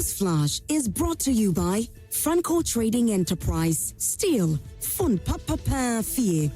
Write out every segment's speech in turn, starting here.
Newsflash is brought to you by Franco Trading Enterprise. Still, fun papa fee.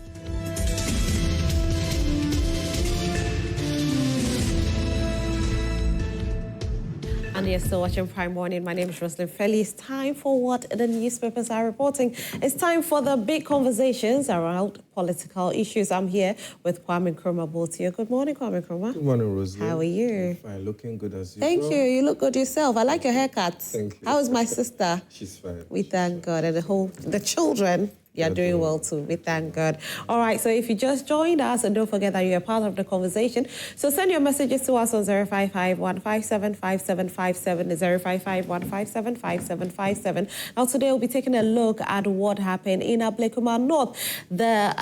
And you're still watching Prime Morning. My name is Roslyn Felly. It's time for what the newspapers are reporting. It's time for the big conversations around political issues. I'm here with Kwame Nkrumah-Botia. Good morning, Kwame Nkrumah. Good morning, Roslyn. How are you? I'm fine, looking good as usual. Thank you. You look good yourself. I like your haircut. Thank you. How is my sister? She's fine. We thank God. And the children. You're doing well too. We thank God. All right, so if you just joined us, and don't forget that you're part of the conversation, so send your messages to us on 055-157-5757, 055-157-5757. Now, today we'll be taking a look at what happened in Ablekuma North, the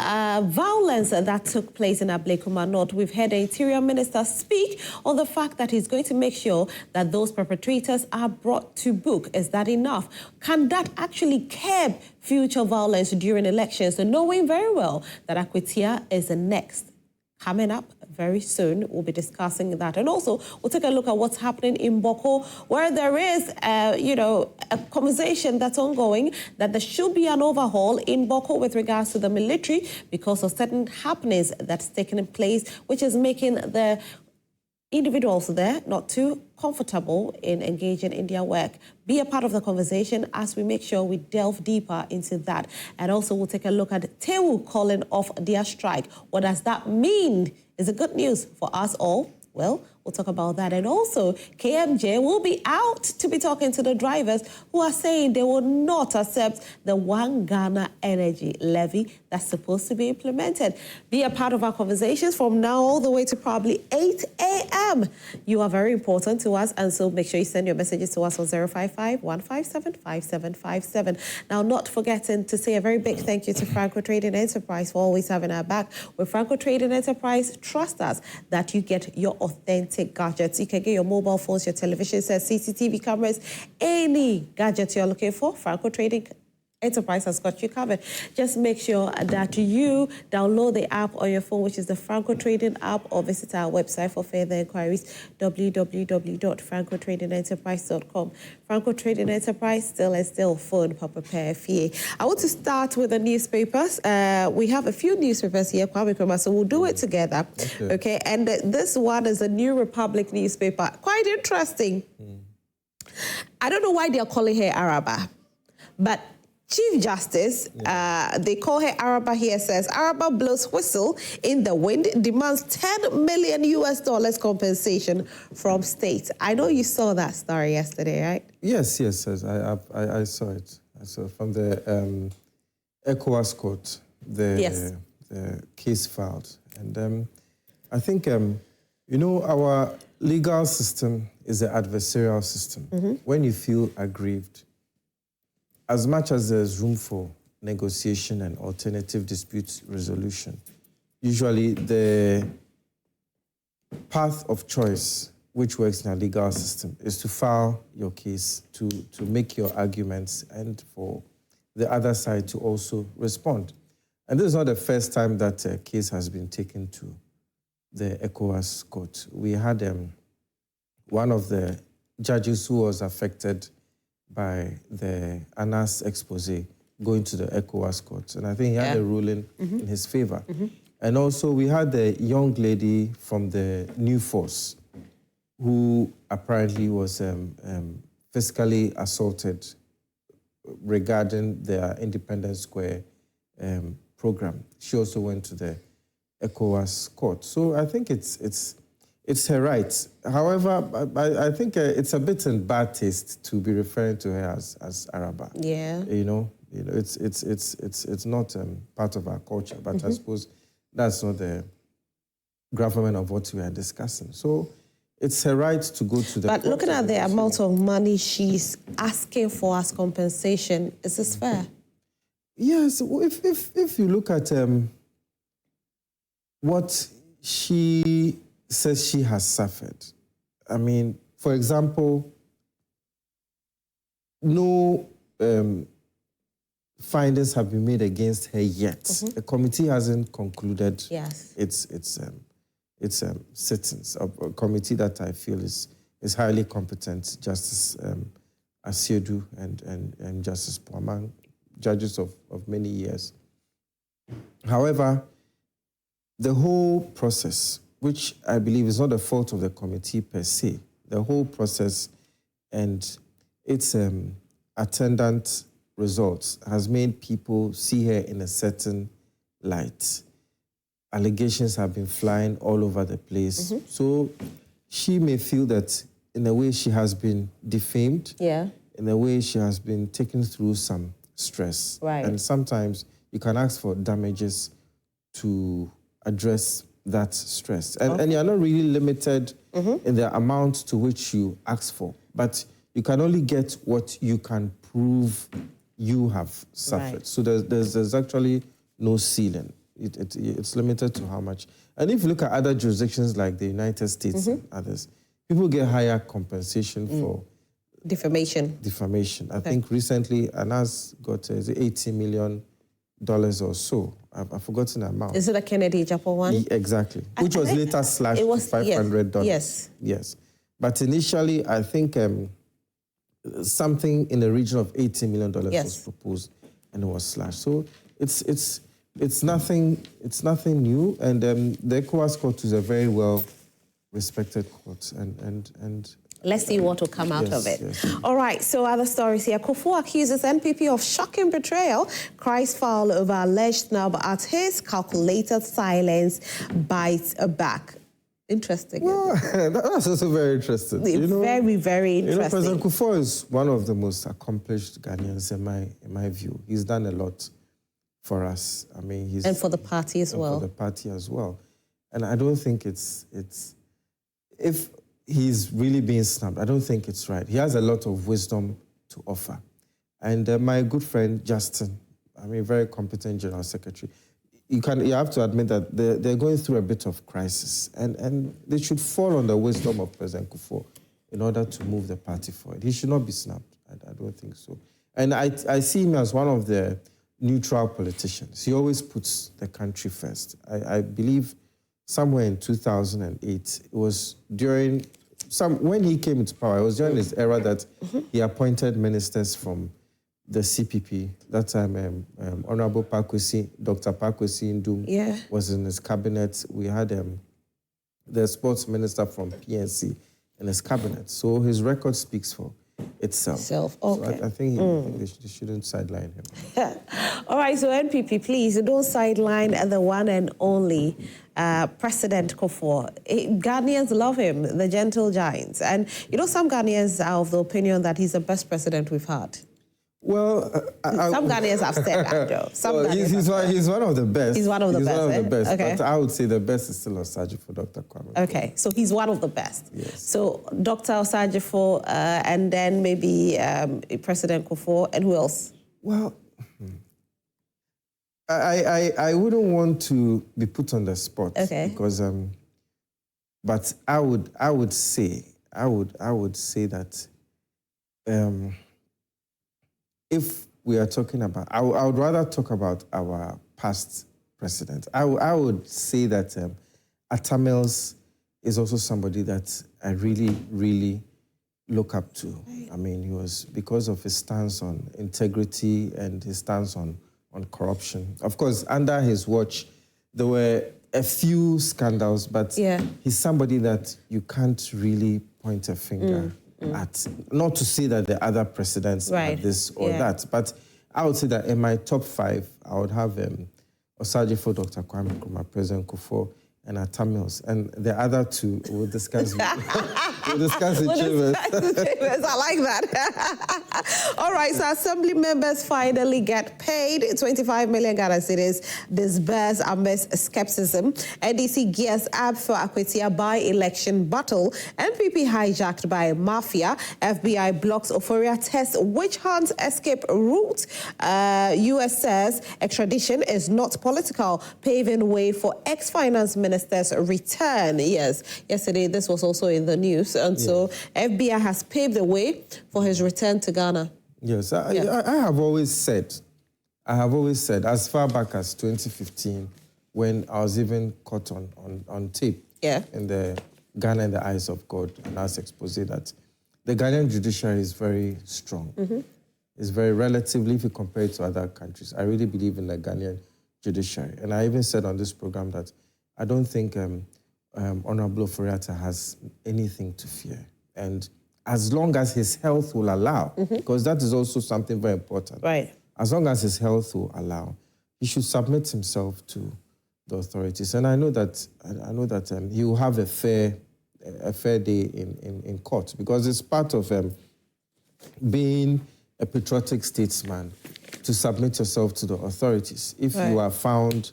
violence that took place in Ablekuma North. We've heard the Interior Minister speak on the fact that he's going to make sure that those perpetrators are brought to book. Is that enough? Can that actually curb future violence during elections? So knowing very well that Akwatia is the next coming up very soon, we'll be discussing that. And also, we'll take a look at what's happening in Bawku, where there is, a conversation that's ongoing that there should be an overhaul in Bawku with regards to the military because of certain happenings that's taking place, which is making the individuals there not too comfortable in engaging in their work. Be a part of the conversation as we make sure we delve deeper into that. And also we'll take a look at Tewu calling off their strike. What does that mean? Is it good news for us all? Well, we'll talk about that. And also, KMJ will be out to be talking to the drivers who are saying they will not accept the One Ghana energy levy that's supposed to be implemented. Be a part of our conversations from now all the way to probably 8 a.m. You are very important to us, and so make sure you send your messages to us on 055-157-5757. Now, not forgetting to say a very big thank you to Franco Trading Enterprise for always having our back. With Franco Trading Enterprise, trust us that you get your authentic gadgets. You can get your mobile phones, your television sets, CCTV cameras, any gadget you're looking for. Franco Trading Enterprise has got you covered. Just make sure that you download the app on your phone, which is the Franco Trading app, or visit our website for further inquiries, www.francotradingenterprise.com. Franco Trading Enterprise, still phone, Papa Fie. I want to start with the newspapers. We have a few newspapers here, Kwame Nkrumah, so we'll do it together. Okay? And this one is a New Republic newspaper. Quite interesting. I don't know why they're calling her Araba, but Chief Justice, they call her Araba here, says, Araba blows whistle in the wind, demands $10 million compensation from states. I know you saw that story yesterday, right? Yes, I saw it. I saw from the ECOWAS court, the case filed. And I think, our legal system is an adversarial system. When you feel aggrieved, as much as there's room for negotiation and alternative dispute resolution, usually the path of choice which works in our legal system is to file your case, to make your arguments, and for the other side to also respond. And this is not the first time that a case has been taken to the ECOWAS court. We had one of the judges who was affected by the Anas expose going to the ECOWAS court. And I think he had a ruling in his favor. And also we had the young lady from the New Force who apparently was physically assaulted regarding their Independence Square program. She also went to the ECOWAS court. So I think it's her right. However, I think it's a bit in bad taste to be referring to her as Araba. Yeah. It's not part of our culture, but I suppose that's not the gravamen of what we are discussing. So it's her right to go to the But looking at the amount of money she's asking for as compensation, is this fair? Yes. If you look at what she says she has suffered. I mean, for example, no findings have been made against her yet. The committee hasn't concluded its sittings. A committee that I feel is highly competent. Justice Asiedu and Justice Puamang, judges of many years. However, the whole process, which I believe is not the fault of the committee per se, the whole process and its attendant results has made people see her in a certain light. Allegations have been flying all over the place. So she may feel that in a way she has been defamed. Yeah. In a way she has been taken through some stress. Right. And sometimes you can ask for damages to address that stress. And you're not really limited in the amount to which you ask for, but you can only get what you can prove you have suffered. Right. So there's actually no ceiling. It's limited to how much. And if you look at other jurisdictions like the United States and others, people get higher compensation for defamation. I think recently Anas got $80 million or so. I've forgotten the amount. Is it a Kennedy Japo one? Exactly. Which was later slashed to $500. Yes. Yes. But initially, I think something in the region of $80 million was proposed and it was slashed. So it's nothing new. And the ECOWAS court is a very well respected court. And let's see what will come out of it. Yes. All right, so other stories here. Kufuor accuses NPP of shocking betrayal, cries foul over alleged snub at his calculated silence bites back. Interesting. Well, that's also very interesting. Very, very interesting. President Kufuor is one of the most accomplished Ghanaians in my view. He's done a lot for us. I mean, and for the party as well. For the party as well. And I don't think it's if he's really being snubbed, I don't think it's right. He has a lot of wisdom to offer. And my good friend, Justin, I mean, very competent General Secretary, you have to admit that they're going through a bit of crisis. And they should fall on the wisdom of President Kufuor in order to move the party forward. He should not be snubbed. I don't think so. And I see him as one of the neutral politicians. He always puts the country first. I believe somewhere in 2008, it was during when he came into power, it was during his era that he appointed ministers from the CPP. That time, Honorable Dr. Pakwesi Ndum was in his cabinet. We had the sports minister from PNC in his cabinet. So his record speaks for itself. Okay. So I think they shouldn't sideline him. All right, so NPP, please don't sideline the one and only President Kufuor. Ghanaians love him, the gentle giant. And some Ghanaians are of the opinion that he's the best president we've had. Well, some Ghanaians have said that, though. He's one of the best. He's one of the best. He's one of the best. Okay. But I would say the best is still Osajifo, Dr. Kwame. Okay, so he's one of the best. Yes. So Dr. Osajifo, and then maybe President Kufuor, and who else? Well, I wouldn't want to be put on the spot. Okay. Because, but I would say that. If we are talking about, I would rather talk about our past president. I would say that Atamels is also somebody that I really, really look up to. Right. I mean, he was, because of his stance on integrity and his stance on corruption. Of course, under his watch, there were a few scandals, but he's somebody that you can't really point a finger at. Not to say that the other presidents are this or that, but I would say that in my top 5, I would have Osajifo, Dr. Kwame Nkrumah, President Kufuor, and Atamils. And the other two we'll discuss. We'll discuss in chambers. I like that. All right, so assembly members finally get paid 25 million Ghana cedis disbursed amidst skepticism. NDC gears up for Akwetia by-election battle. NPP hijacked by mafia. FBI blocks Euphoria test witch hunt escape route. US says extradition is not political, paving way for ex-finance minister's return. Yes, yesterday this was also in the news. And so FBI has paved the way for his return to Ghana. Yes, I have always said, as far back as 2015, when I was even caught on tape in the Ghana in the Eyes of God, and I was exposed that the Ghanaian judiciary is very strong. It's very relatively, if you compare it to other countries. I really believe in the Ghanaian judiciary. And I even said on this program that I don't think Honorable Oforiatta has anything to fear. And as long as his health will allow, because that is also something very important. Right. As long as his health will allow, he should submit himself to the authorities. And I know that he will have a fair day in court, because it's part of being a patriotic statesman to submit yourself to the authorities. If you are found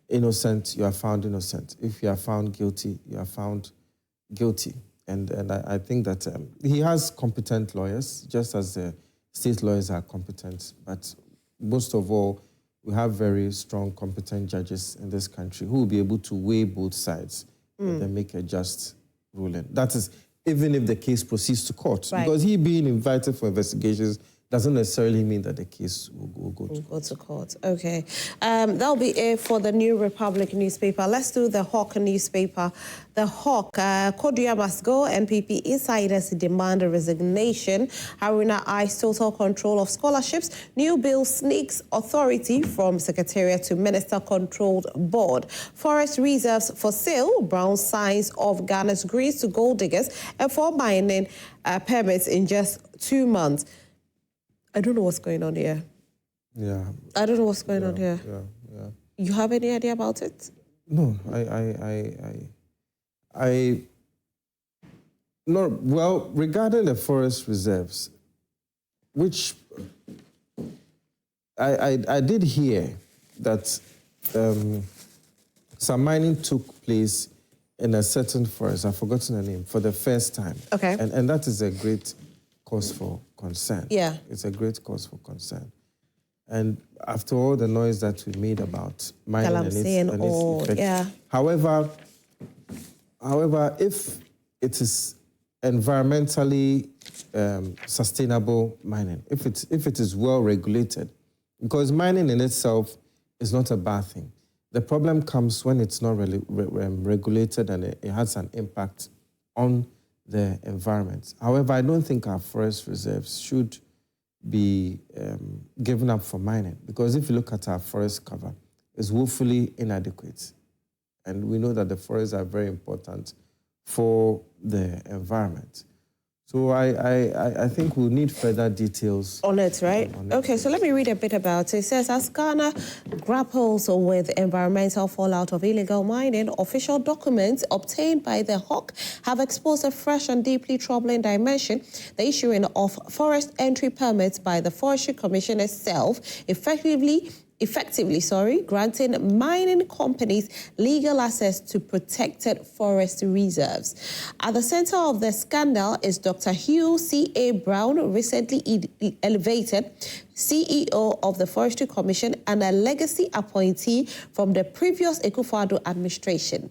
innocent, you are found innocent. If you are found guilty, you are found guilty. And I think that he has competent lawyers, just as the state lawyers are competent. But most of all, we have very strong, competent judges in this country who will be able to weigh both sides and then make a just ruling. That is, even if the case proceeds to court. Because he being invited for investigations doesn't necessarily mean that the case will go to court. Okay. That'll be it for the New Republic newspaper. Let's do the Hawk newspaper. The Hawk, Kodria must go. NPP insiders demand a resignation. Haruna eyes total control of scholarships. New bill sneaks authority from Secretariat to Minister-controlled board. Forest reserves for sale. Brown signs of Ghana's greens to gold diggers. And for mining permits in just 2 months. I don't know what's going on here. Yeah. I don't know what's going on here. Yeah. You have any idea about it? No, no. Well, regarding the forest reserves, which I did hear that some mining took place in a certain forest. I've forgotten the name, for the first time. Okay. And that is a great cause for concern. Yeah. It's a great cause for concern. And after all the noise that we made about mining and its effect, however, if it is environmentally sustainable mining, if it is well regulated, because mining in itself is not a bad thing. The problem comes when it's not really regulated and it has an impact on the environment. However, I don't think our forest reserves should be given up for mining, because if you look at our forest cover, it's woefully inadequate. And we know that the forests are very important for the environment. So I think we'll need further details on it, right? Okay, so let me read a bit about it. It says, as Ghana grapples with environmental fallout of illegal mining, official documents obtained by the Hawk have exposed a fresh and deeply troubling dimension. The issuing of forest entry permits by the Forestry Commission itself effectively granting mining companies legal access to protected forest reserves. At the center of the scandal is Dr. Hugh C.A. Brown, recently elevated CEO of the Forestry Commission and a legacy appointee from the previous Akufo-Addo administration.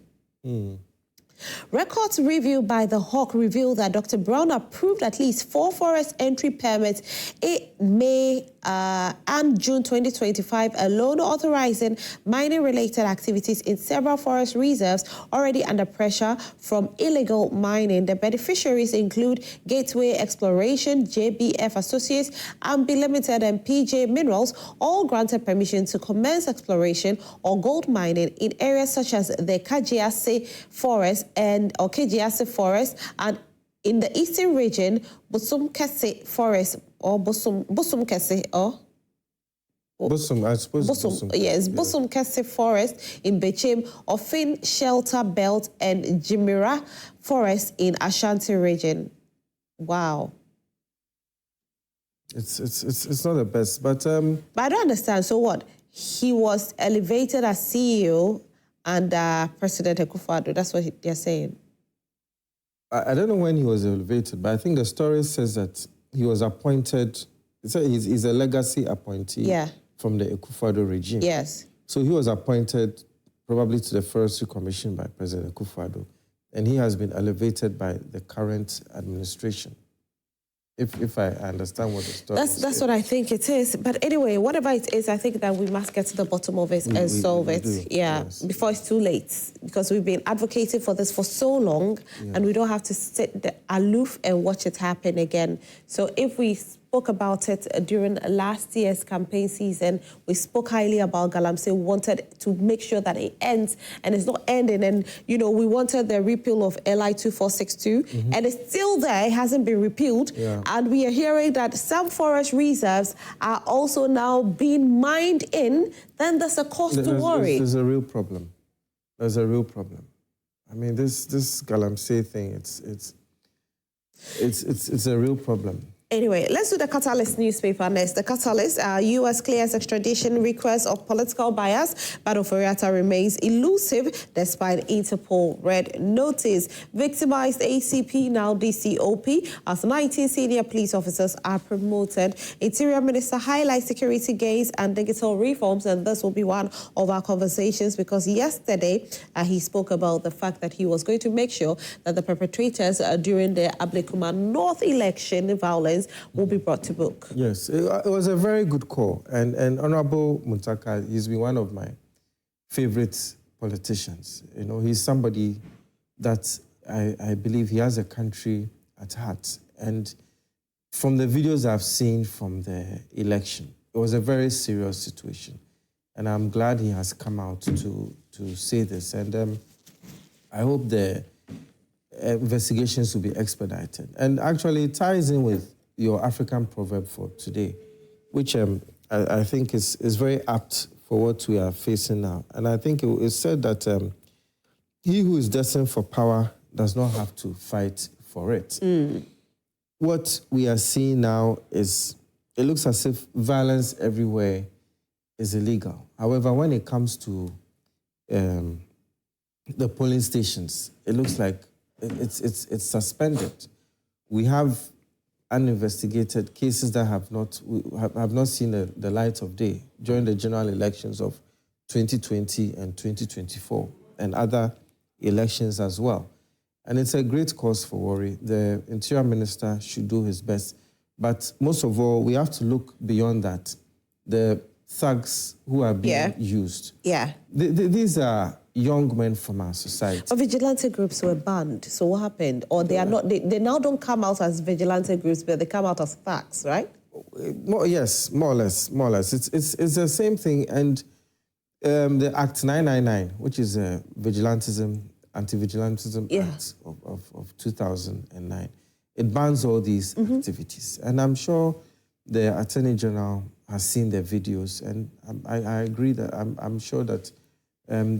Records reviewed by the Hawk reveal that Dr. Brown approved at least 4 forest entry permits in May and June 2025, alone authorizing mining-related activities in several forest reserves already under pressure from illegal mining. The beneficiaries include Gateway Exploration, JBF Associates, Ambi Limited, and PJ Minerals, all granted permission to commence exploration or gold mining in areas such as the Kajiase Forest and in the eastern region, Busum Kese Forest or Busum Kese or Busum, I suppose. Busum, yes, Busum Kese Forest in Bechem, Ofin Shelter Belt, and Jimira Forest in Ashanti region. Wow. It's not the best, but I don't understand. So what? He was elevated as CEO under President Akufo-Addo. That's what they're saying. I don't know when he was elevated, but I think the story says that he was appointed. He's a legacy appointee from the Akufo-Addo regime. Yes. So he was appointed probably to the Forestry Commission by President Akufo-Addo, and he has been elevated by the current administration. if I understand what the story is. That's what I think it is. But anyway, whatever it is, I think that we must get to the bottom of it and solve it. Yeah, yes. Before it's too late. Because we've been advocating for this for so long, and we don't have to sit aloof and watch it happen again. So if we spoke about it during last year's campaign season, we spoke highly about Galamsey, wanted to make sure that it ends, and it's not ending. And, you know, we wanted the repeal of LI 2462, and it's still there. It hasn't been repealed. Yeah. And we are hearing that some forest reserves are also now being mined in. Then there's a cause to worry. There's a real problem. There's a real problem. I mean, this Galamsey thing, it's a real problem. Anyway, let's do the Catalyst newspaper next. The Catalyst, U.S. clears extradition request of political bias, but Oforiatta remains elusive despite Interpol red notice. Victimized ACP, now DCOP, as 19 senior police officers are promoted. Interior Minister highlights security gains and digital reforms, and this will be one of our conversations because yesterday he spoke about the fact that he was going to make sure that the perpetrators during the Ablekuma North election violence will be brought to book. Yes, it was a very good call. And Honorable Muntaka, he's been one of my favorite politicians. You know, he's somebody that I believe he has a country at heart. And from the videos I've seen from the election, it was a very serious situation. And I'm glad he has come out to say this. And I hope the investigations will be expedited. And actually it ties in with your African proverb for today, which I think is very apt for what we are facing now. And I think it said that he who is destined for power does not have to fight for it. What we are seeing now is, it looks as if violence everywhere is illegal. However, when it comes to the polling stations, it looks like it's suspended. We have uninvestigated cases that have not seen the light of day during the general elections of 2020 and 2024 and other elections as well. And it's a great cause for worry. The Interior Minister should do his best. But most of all, we have to look beyond that. The thugs who are being used. Yeah. These are young men from our society. But vigilante groups were banned. So what happened? Or they are not? They now don't come out as vigilante groups, but they come out as thugs, right? Yes, more or less. It's the same thing. And the Act 999, which is a anti-vigilantism act of 2009, it bans all these activities. And I'm sure the Attorney General has seen the videos, and I agree that I'm sure that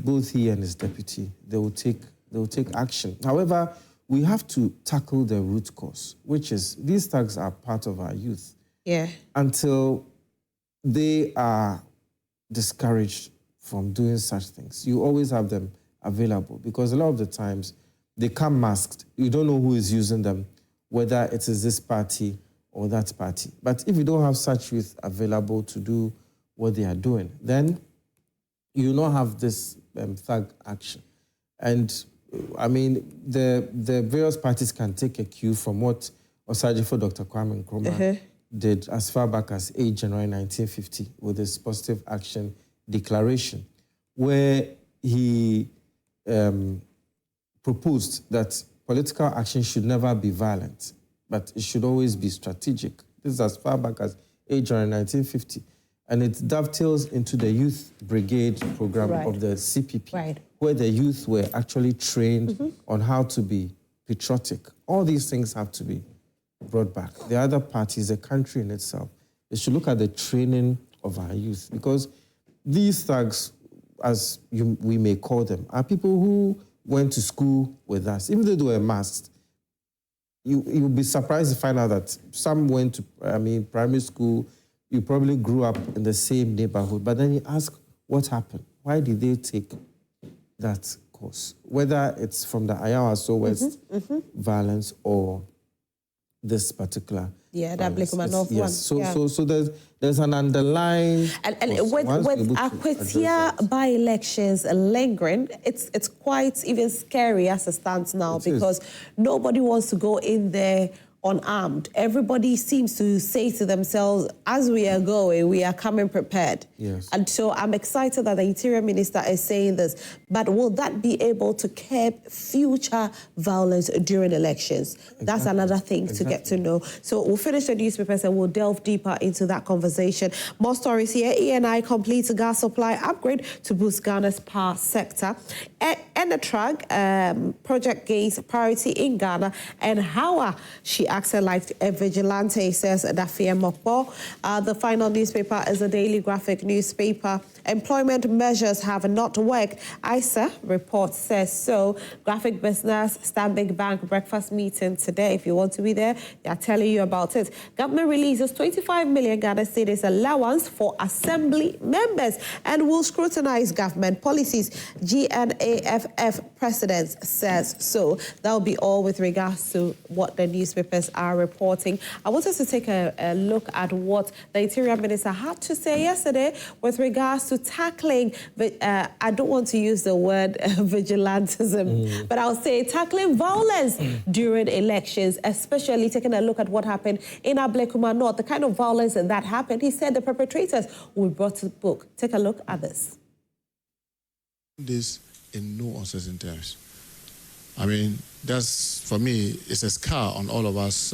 both he and his deputy, they will take action. However, we have to tackle the root cause, which is these thugs are part of our youth. Yeah. Until they are discouraged from doing such things, you always have them available, because a lot of the times they come masked. You don't know who is using them, whether it is this party or that party. But if you don't have such youth available to do what they are doing, then you not have this thug action. And I mean, the various parties can take a cue from what Osajifo Dr. Kwame Nkrumah did as far back as 8 January 1950 with his Positive Action Declaration, where he proposed that political action should never be violent, but it should always be strategic. This is as far back as 8 January 1950. And it dovetails into the Youth Brigade program of the CPP, where the youth were actually trained on how to be patriotic. All these things have to be brought back. The other part is the country in itself. They should look at the training of our youth, because these thugs, as we may call them, are people who went to school with us. Even though they were masked, you'll be surprised to find out that some went to, primary school. You probably grew up in the same neighborhood, but then you ask, what happened? Why did they take that course? Whether it's from the Ayawaso West violence or this particular that Blakema North one. So there's an underlying... And with Akwetia by-elections lingering, it's quite even scary as it stands now, because nobody wants to go in there unarmed. Everybody seems to say to themselves, as we are going, we are coming prepared. Yes. And so I'm excited that the Interior Minister is saying this. But will that be able to curb future violence during elections? Exactly. That's another thing to get to know. So we'll finish the newspapers and we'll delve deeper into that conversation. More stories here. ENI completes gas supply upgrade to boost Ghana's power sector. Enetrag project gains priority in Ghana, and how she acted like a vigilante, says Dafia Mokbo. The final newspaper is a daily graphic newspaper. Employment measures have not worked. ISA report says so. Graphic business, Stanbic Bank breakfast meeting today. If you want to be there, they are telling you about it. Government releases 25 million Ghana cedis allowance for assembly members and will scrutinize government policies. GNAFF president says so. That will be all with regards to what the newspapers are reporting. I want us to take a look at what the Interior Minister had to say yesterday with regards to tackling, I don't want to use the word vigilantism, but I'll say tackling violence during elections, especially taking a look at what happened in Ablekuma North, the kind of violence that happened. He said the perpetrators will be brought to book. Take a look at this. This in no uncertain terms. I mean, that's, for me, it's a scar on all of us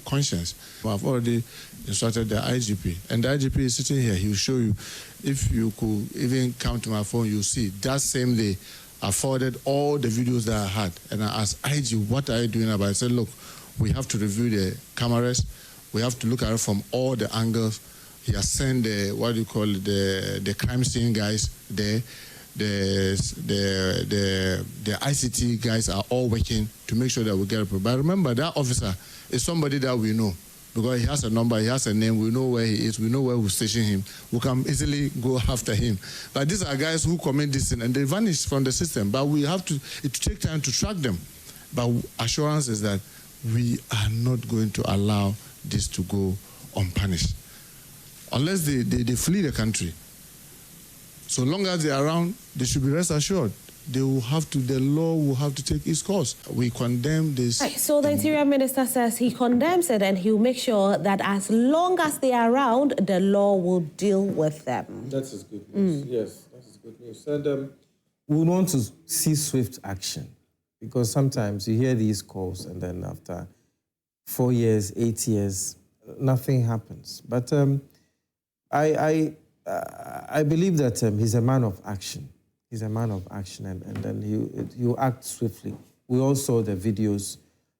conscience. I've already instructed the IGP, and the IGP is sitting here. He will show you. If you could even come to my phone, you'll see. That same day, I forwarded all the videos that I had, and I asked IG, what are you doing about it? I said, look, we have to review the cameras. We have to look at it from all the angles. He has sent the, what do you call it, the crime scene guys there. The ICT guys are all working to make sure that we get it. But remember, that officer is somebody that we know, because he has a number, he has a name, we know where he is, we know where we station him. We can easily go after him. But these are guys who commit this sin and they vanish from the system. But we have to, it take time to track them. But assurance is that we are not going to allow this to go unpunished. Unless they flee the country. So long as they are around, they should be rest assured. They will have to, the law will have to take its course. We condemn this. So the Interior Minister says he condemns it and he'll make sure that as long as they are around, the law will deal with them. That is good news. Yes, that is good news. And we want to see swift action, because sometimes you hear these calls and then after 4 years, 8 years, nothing happens. But I believe that he's a man of action. He's a man of action, and then he'll act swiftly. We all saw the videos.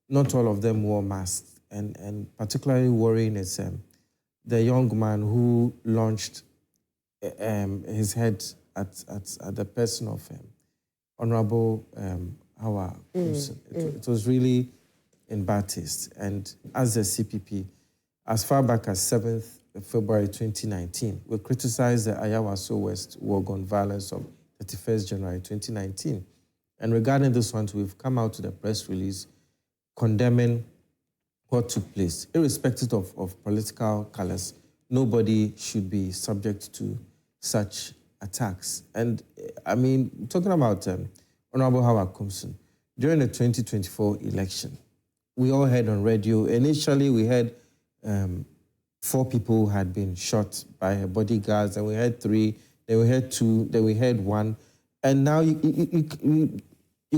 Not all of them wore masks, and particularly worrying is the young man who launched his head at the person of Honorable Howard. It was really in bad taste. And as the CPP, as far back as 7th February 2019, we criticized the Ayawaso West war gun violence of 31st January 2019. And regarding this one, we've come out with a press release condemning what took place. Irrespective of political colors, nobody should be subject to such attacks. And I mean, talking about Honorable Howard Kumson, during the 2024 election, we all heard on radio, initially we heard 4 people had been shot by her bodyguards, and we heard 3, then we heard 2, then we heard 1, and now you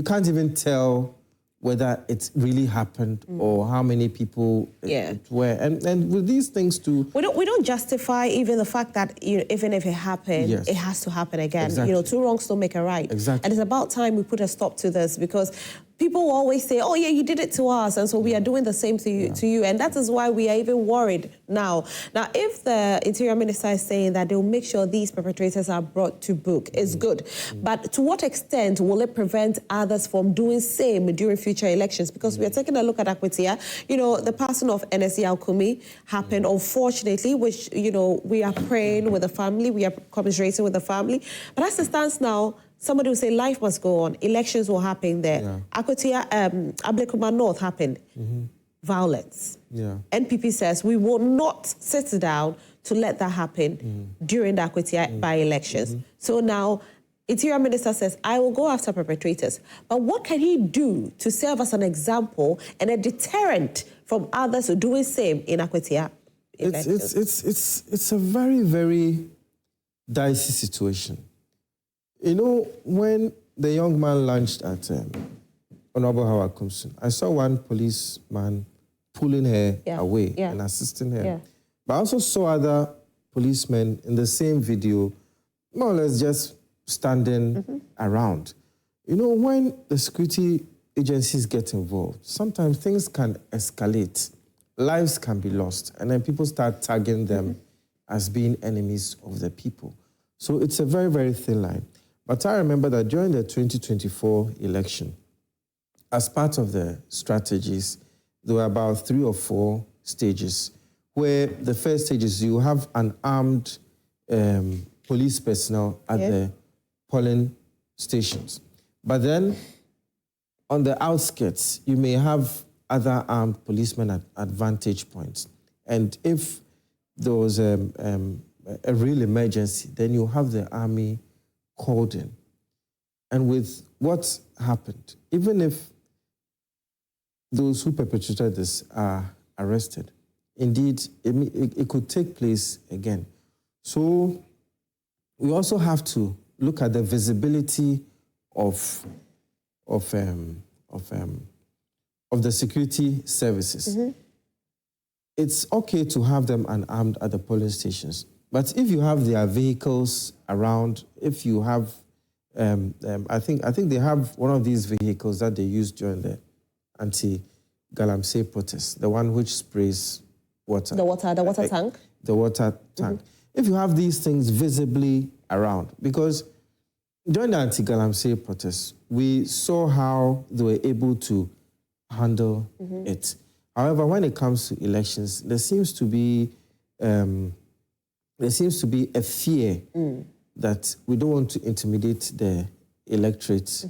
can't even tell whether it really happened or how many people it were. And with these things too... We don't justify even the fact that even if it happened, it has to happen again. Exactly. You know, 2 wrongs don't make a right. Exactly. And it's about time we put a stop to this, because people will always say, oh yeah, you did it to us, and so we are doing the same to you. And that is why we are even worried now. Now, if the Interior Minister is saying that they'll make sure these perpetrators are brought to book, it's good. But to what extent will it prevent others from doing same during future elections? Because we are taking a look at Akwetia. You know, the passing of Ebenezer Alumire happened, unfortunately, which, you know, we are praying with the family, we are commiserating with the family. But as it stands now, somebody will say life must go on. Elections will happen there. Akwetia, Ablekuma North happened. Violence. NPP says we will not sit down to let that happen during the Akwetia by-elections. So now Interior Minister says, I will go after perpetrators. But what can he do to serve as an example and a deterrent from others doing same in Akwatia? It's a very, very dicey situation. You know, when the young man launched at Honorable Howard Kumsun, I saw one policeman pulling her away and assisting her. Yeah. But I also saw other policemen in the same video, more or less just standing around. You know, when the security agencies get involved, sometimes things can escalate, lives can be lost, and then people start tagging them as being enemies of the people. So it's a very, very thin line. But I remember that during the 2024 election, as part of the strategies, there were about 3 or 4 stages where the first stage is you have an armed police personnel at the polling stations. But then on the outskirts, you may have other armed policemen at vantage points. And if there was a real emergency, then you have the army called in. And with what happened, even if those who perpetrated this are arrested, indeed, it could take place again. So we also have to look at the visibility of the security services. It's okay to have them unarmed at the polling stations, but if you have their vehicles around, if you have, I think they have one of these vehicles that they used during the anti-Galamsey protest, the one which sprays water. The water tank? The water tank. If you have these things visibly around, because during the anti-Galamsey protest, we saw how they were able to handle it. However, when it comes to elections, there seems to be a fear that we don't want to intimidate the electorate.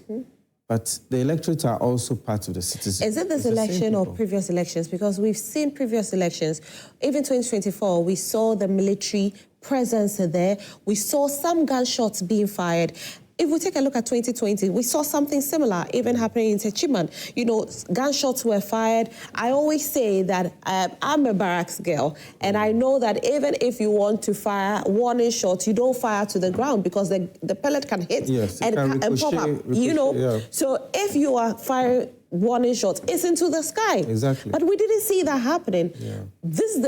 But the electorate are also part of the citizens. Is it this election or previous elections? Because we've seen previous elections. Even 2024, we saw the military presence there. We saw some gunshots being fired. If we take a look at 2020, we saw something similar even happening in Techiman. You know, gunshots were fired. I always say that I'm a barracks girl, and I know that even if you want to fire warning shots, you don't fire to the ground because the pellet can hit and pop up. You know, so if you are firing warning shots, it's into the sky. Exactly. But we didn't see that happening. This is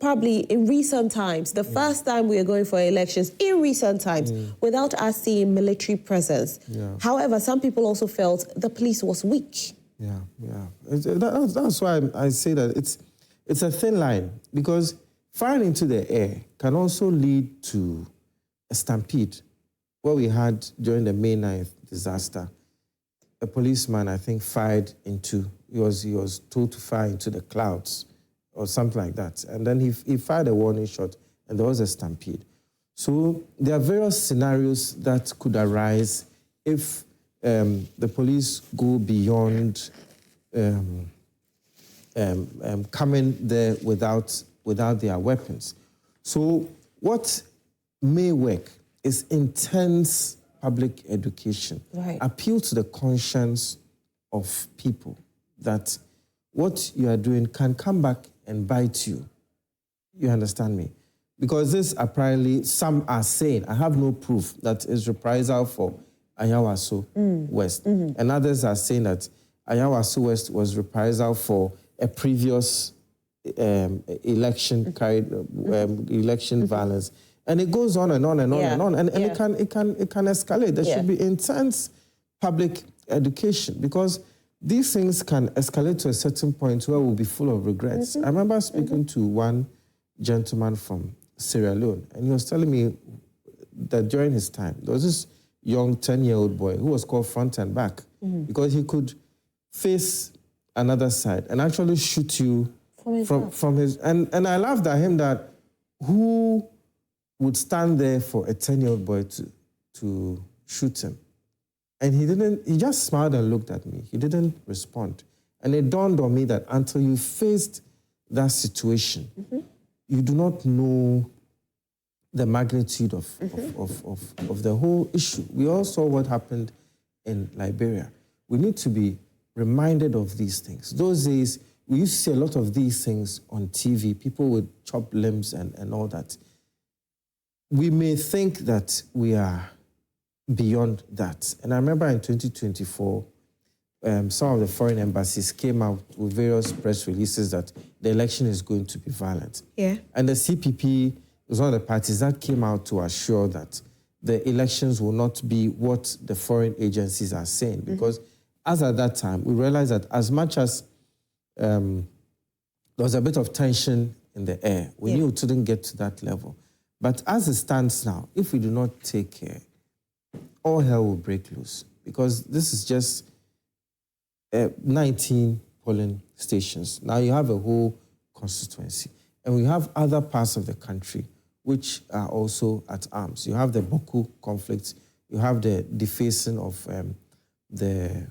probably in recent times, the first time we are going for elections in recent times without us seeing military presence. However, some people also felt the police was weak. That's why I say that it's a thin line, because firing into the air can also lead to a stampede. What we had during the May 9th disaster, a policeman, I think, fired into, he was told to fire into the clouds or something like that. And then he fired a warning shot and there was a stampede. So there are various scenarios that could arise if the police go beyond coming there without their weapons. So what may work is intense public education. Appeal to the conscience of people that what you are doing can come back and bite you. You understand me? Because this apparently, some are saying, I have no proof, that is reprisal for Ayawaso West. And others are saying that Ayawaso West was reprisal for a previous election election violence. And it goes on and on and on and on. And it can escalate. There should be intense public education, because these things can escalate to a certain point where we'll be full of regrets. I remember speaking to one gentleman from Sierra Leone, and he was telling me that during his time, there was this young 10-year-old boy who was called front and back because he could face another side and actually shoot you from his... And I laughed at him that who would stand there for a 10-year-old boy to shoot him. And he just smiled and looked at me. He didn't respond. And it dawned on me that until you faced that situation, you do not know the magnitude of the whole issue. We all saw what happened in Liberia. We need to be reminded of these things. Those days, we used to see a lot of these things on TV. People would chop limbs and all that. We may think that we are beyond that. And I remember in 2024, some of the foreign embassies came out with various press releases that the election is going to be violent. Yeah. And the CPP was one of the parties that came out to assure that the elections will not be what the foreign agencies are saying. Because as at that time, we realized that as much as there was a bit of tension in the air, we knew it didn't get to that level. But as it stands now, if we do not take care, all hell will break loose. Because this is just 19 polling stations. Now you have a whole constituency. And we have other parts of the country which are also at arms. You have the Bawku conflict. You have the defacing of the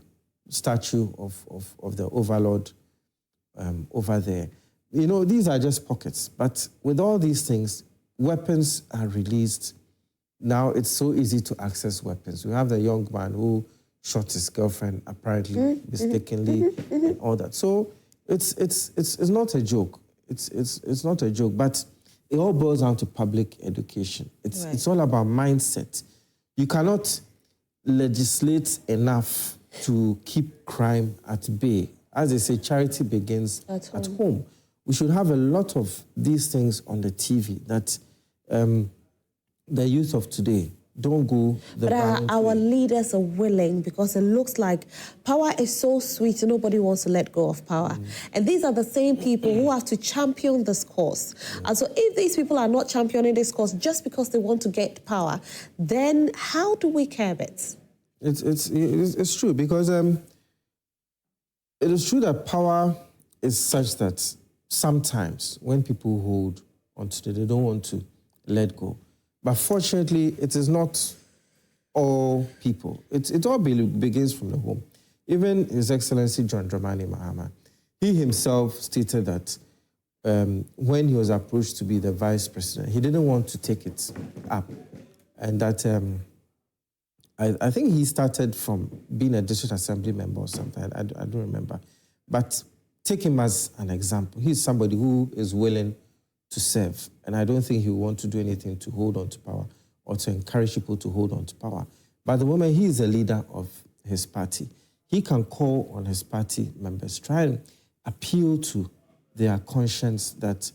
statue of the overlord over there. You know, these are just pockets. But with all these things, weapons are released. Now it's so easy to access weapons. We have the young man who shot his girlfriend, apparently mistakenly, and all that. So it's not a joke. It's not a joke, but it all boils down to public education. It's all about mindset. You cannot legislate enough to keep crime at bay. As they say, charity begins at home. We should have a lot of these things on the TV that the youth of today don't go the But our leaders are willing, because it looks like power is so sweet, nobody wants to let go of power. And these are the same people who have to champion this cause. And so if these people are not championing this cause just because they want to get power, then how do we curb it? It's true, because it is true that power is such that sometimes when people hold onto it, they don't want to let go. But fortunately, it is not all people. It all begins from the home. Even His Excellency John Dramani Mahama, he himself stated that when he was approached to be the vice president, he didn't want to take it up. And that I think he started from being a district assembly member or something. I don't remember. But take him as an example. He's somebody who is willing to serve. And I don't think he will want to do anything to hold on to power or to encourage people to hold on to power. But the moment he is a leader of his party, he can call on his party members, try and appeal to their conscience that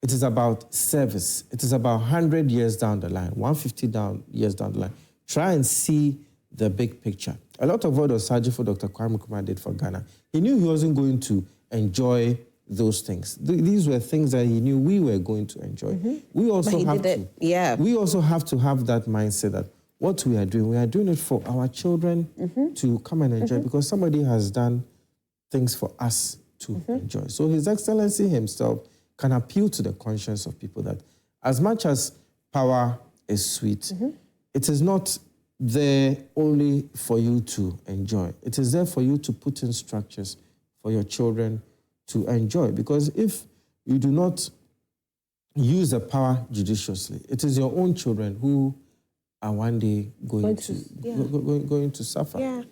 it is about service. It is about 100 years down the line, 150 years down the line. Try and see the big picture. A lot of what Osajifo Dr. Kwame Nkrumah did for Ghana, he knew he wasn't going to enjoy those things. These were things that he knew we were going to enjoy. We also we also have to have that mindset that what we are doing it for our children to come and enjoy, because somebody has done things for us to enjoy. So His Excellency himself can appeal to the conscience of people that as much as power is sweet, it is not there only for you to enjoy. It is there for you to put in structures for your children to enjoy. Because if you do not use the power judiciously, it is your own children who are one day going to suffer. Yeah.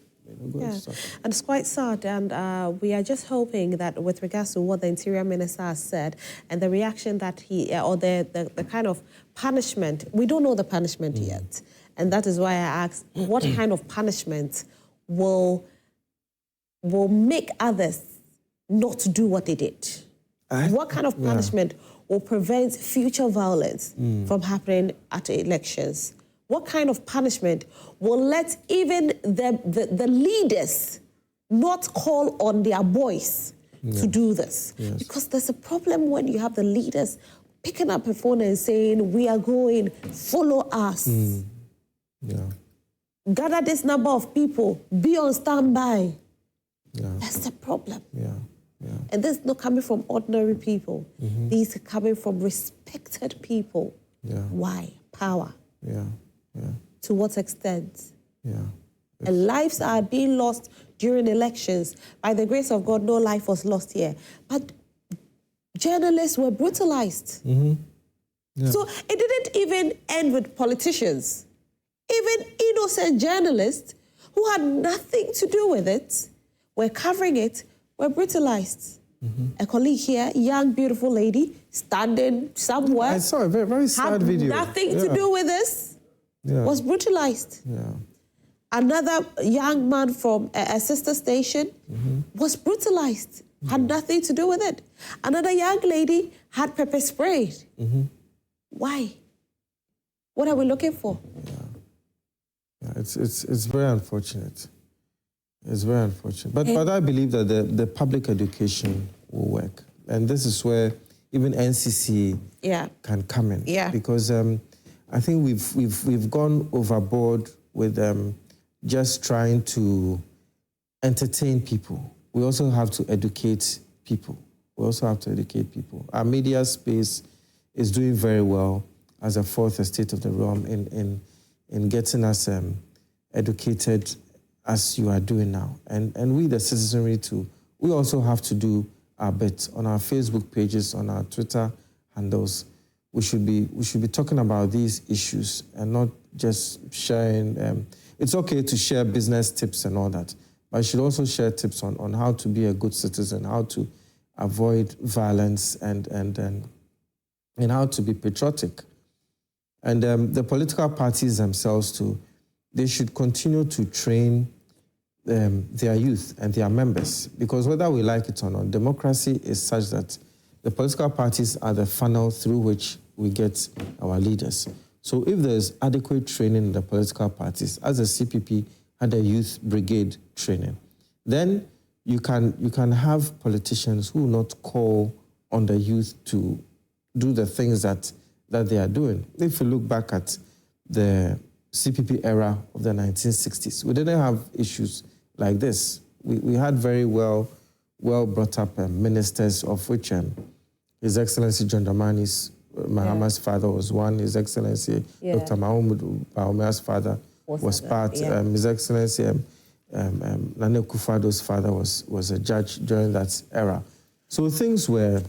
And it's quite sad, and we are just hoping that with regards to what the Interior Minister has said and the reaction that he, or the kind of punishment, we don't know the punishment yet. And that is why I asked, what kind of punishment will make others not do what they did? What kind of punishment will prevent future violence from happening at elections? What kind of punishment will let even the leaders not call on their boys to do this? Because there's a problem when you have the leaders picking up a phone and saying, we are going, follow us. Gather this number of people, be on standby. That's the problem. And this is not coming from ordinary people. These are coming from respected people. Why? Power. To what extent? And lives are being lost during elections. By the grace of God, no life was lost here. But journalists were brutalized. Yeah. So it didn't even end with politicians. Even innocent journalists who had nothing to do with it, were covering it, were brutalized. A colleague here, young, beautiful lady, standing somewhere. I saw a very, very sad video. Nothing to do with this, was brutalized. Yeah. Another young man from a sister station was brutalized, had nothing to do with it. Another young lady had pepper sprayed. Why? What are we looking for? Yeah, it's very unfortunate. It's very unfortunate. But I believe that the public education will work. And this is where even NCC can come in. Yeah. Because I think we've gone overboard with just trying to entertain people. We also have to educate people. Our media space is doing very well as a fourth estate of the realm in getting us educated as you are doing now. And we, the citizenry too, we also have to do our bit on our Facebook pages, on our Twitter handles. We should be talking about these issues and not just sharing. It's okay to share business tips and all that, but you should also share tips on how to be a good citizen, how to avoid violence and how to be patriotic. And the political parties themselves too, they should continue to train their youth and their members, because whether we like it or not, democracy is such that the political parties are the funnel through which we get our leaders. So if there's adequate training in the political parties, as the CPP had a youth brigade training, then you can have politicians who will not call on the youth to do the things that they are doing. If you look back at the CPP era of the 1960s, we didn't have issues like this. We had very well brought up ministers, of which His Excellency John Dramani's Mahama's father was one. His Excellency Dr. Mahmoud Baumea's father was part. His Excellency Nana Kufado's father was a judge during that era. So things were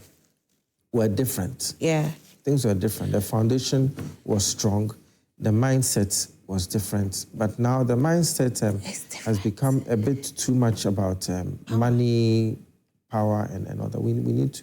different. Yeah. Things were different. The foundation was strong. The mindset was different. But now the mindset has become a bit too much about money, power, and all that. We need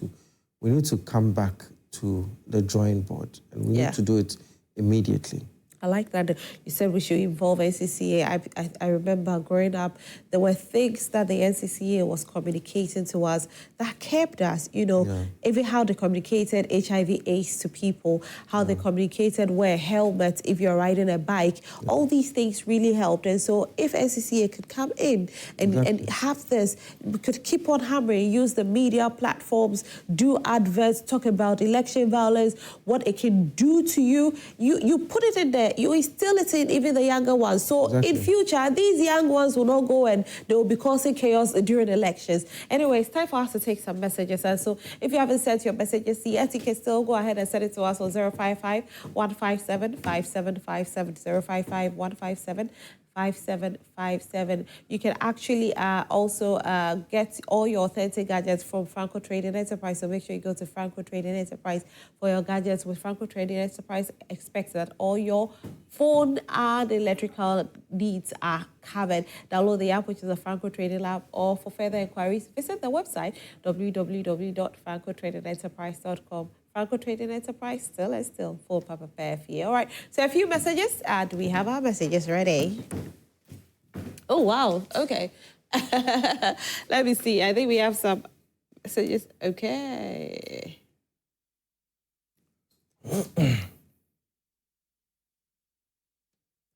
to come back to the drawing board, and we need to do it immediately. I like that you said we should involve NCCA. I remember growing up, there were things that the NCCA was communicating to us that kept us, even how they communicated HIV/AIDS to people, how they communicated wear a helmet if you're riding a bike. All these things really helped. And so if NCCA could come in and have this, we could keep on hammering, use the media platforms, do adverts, talk about election violence, what it can do to you. You put it in there. You instill it in even the younger ones. So in future, these young ones will not go and they will be causing chaos during elections. Anyway, it's time for us to take some messages. And so if you haven't sent your messages yet, you can still go ahead and send it to us on 055-157-5757, 055-157-5757. You can actually also get all your authentic gadgets from Franco Trading Enterprise. So make sure you go to Franco Trading Enterprise for your gadgets. With Franco Trading Enterprise, expect that all your phone and electrical needs are covered. Download the app, which is a Franco Trading app, or for further inquiries, visit the website www.francotradingenterprise.com. Franco Trading Enterprise, still full Papa Fair. All right, so a few messages. Do we have our messages ready? Oh, wow. Okay. Let me see. I think we have some messages. Okay.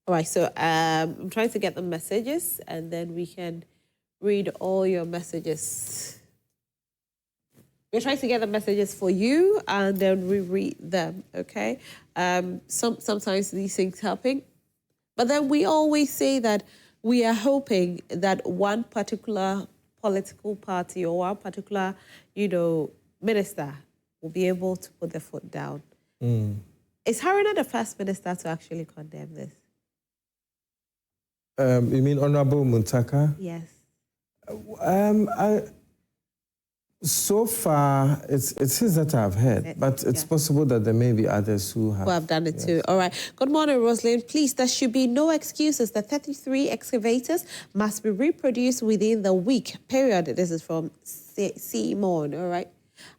All right, so I'm trying to get the messages, and then we can read all your messages. We're trying to get the messages for you, and then we read them, okay? Sometimes these things happen. But then we always say that we are hoping that one particular political party or one particular, minister will be able to put their foot down. Is Haruna the first minister to actually condemn this? You mean Honorable Muntaka? Yes. So far, it's his that I've heard, but it's possible that there may be others who have done it too. All right. Good morning, Rosalind. Please, there should be no excuses. The 33 excavators must be reproduced within the week period. This is from Simon. All right.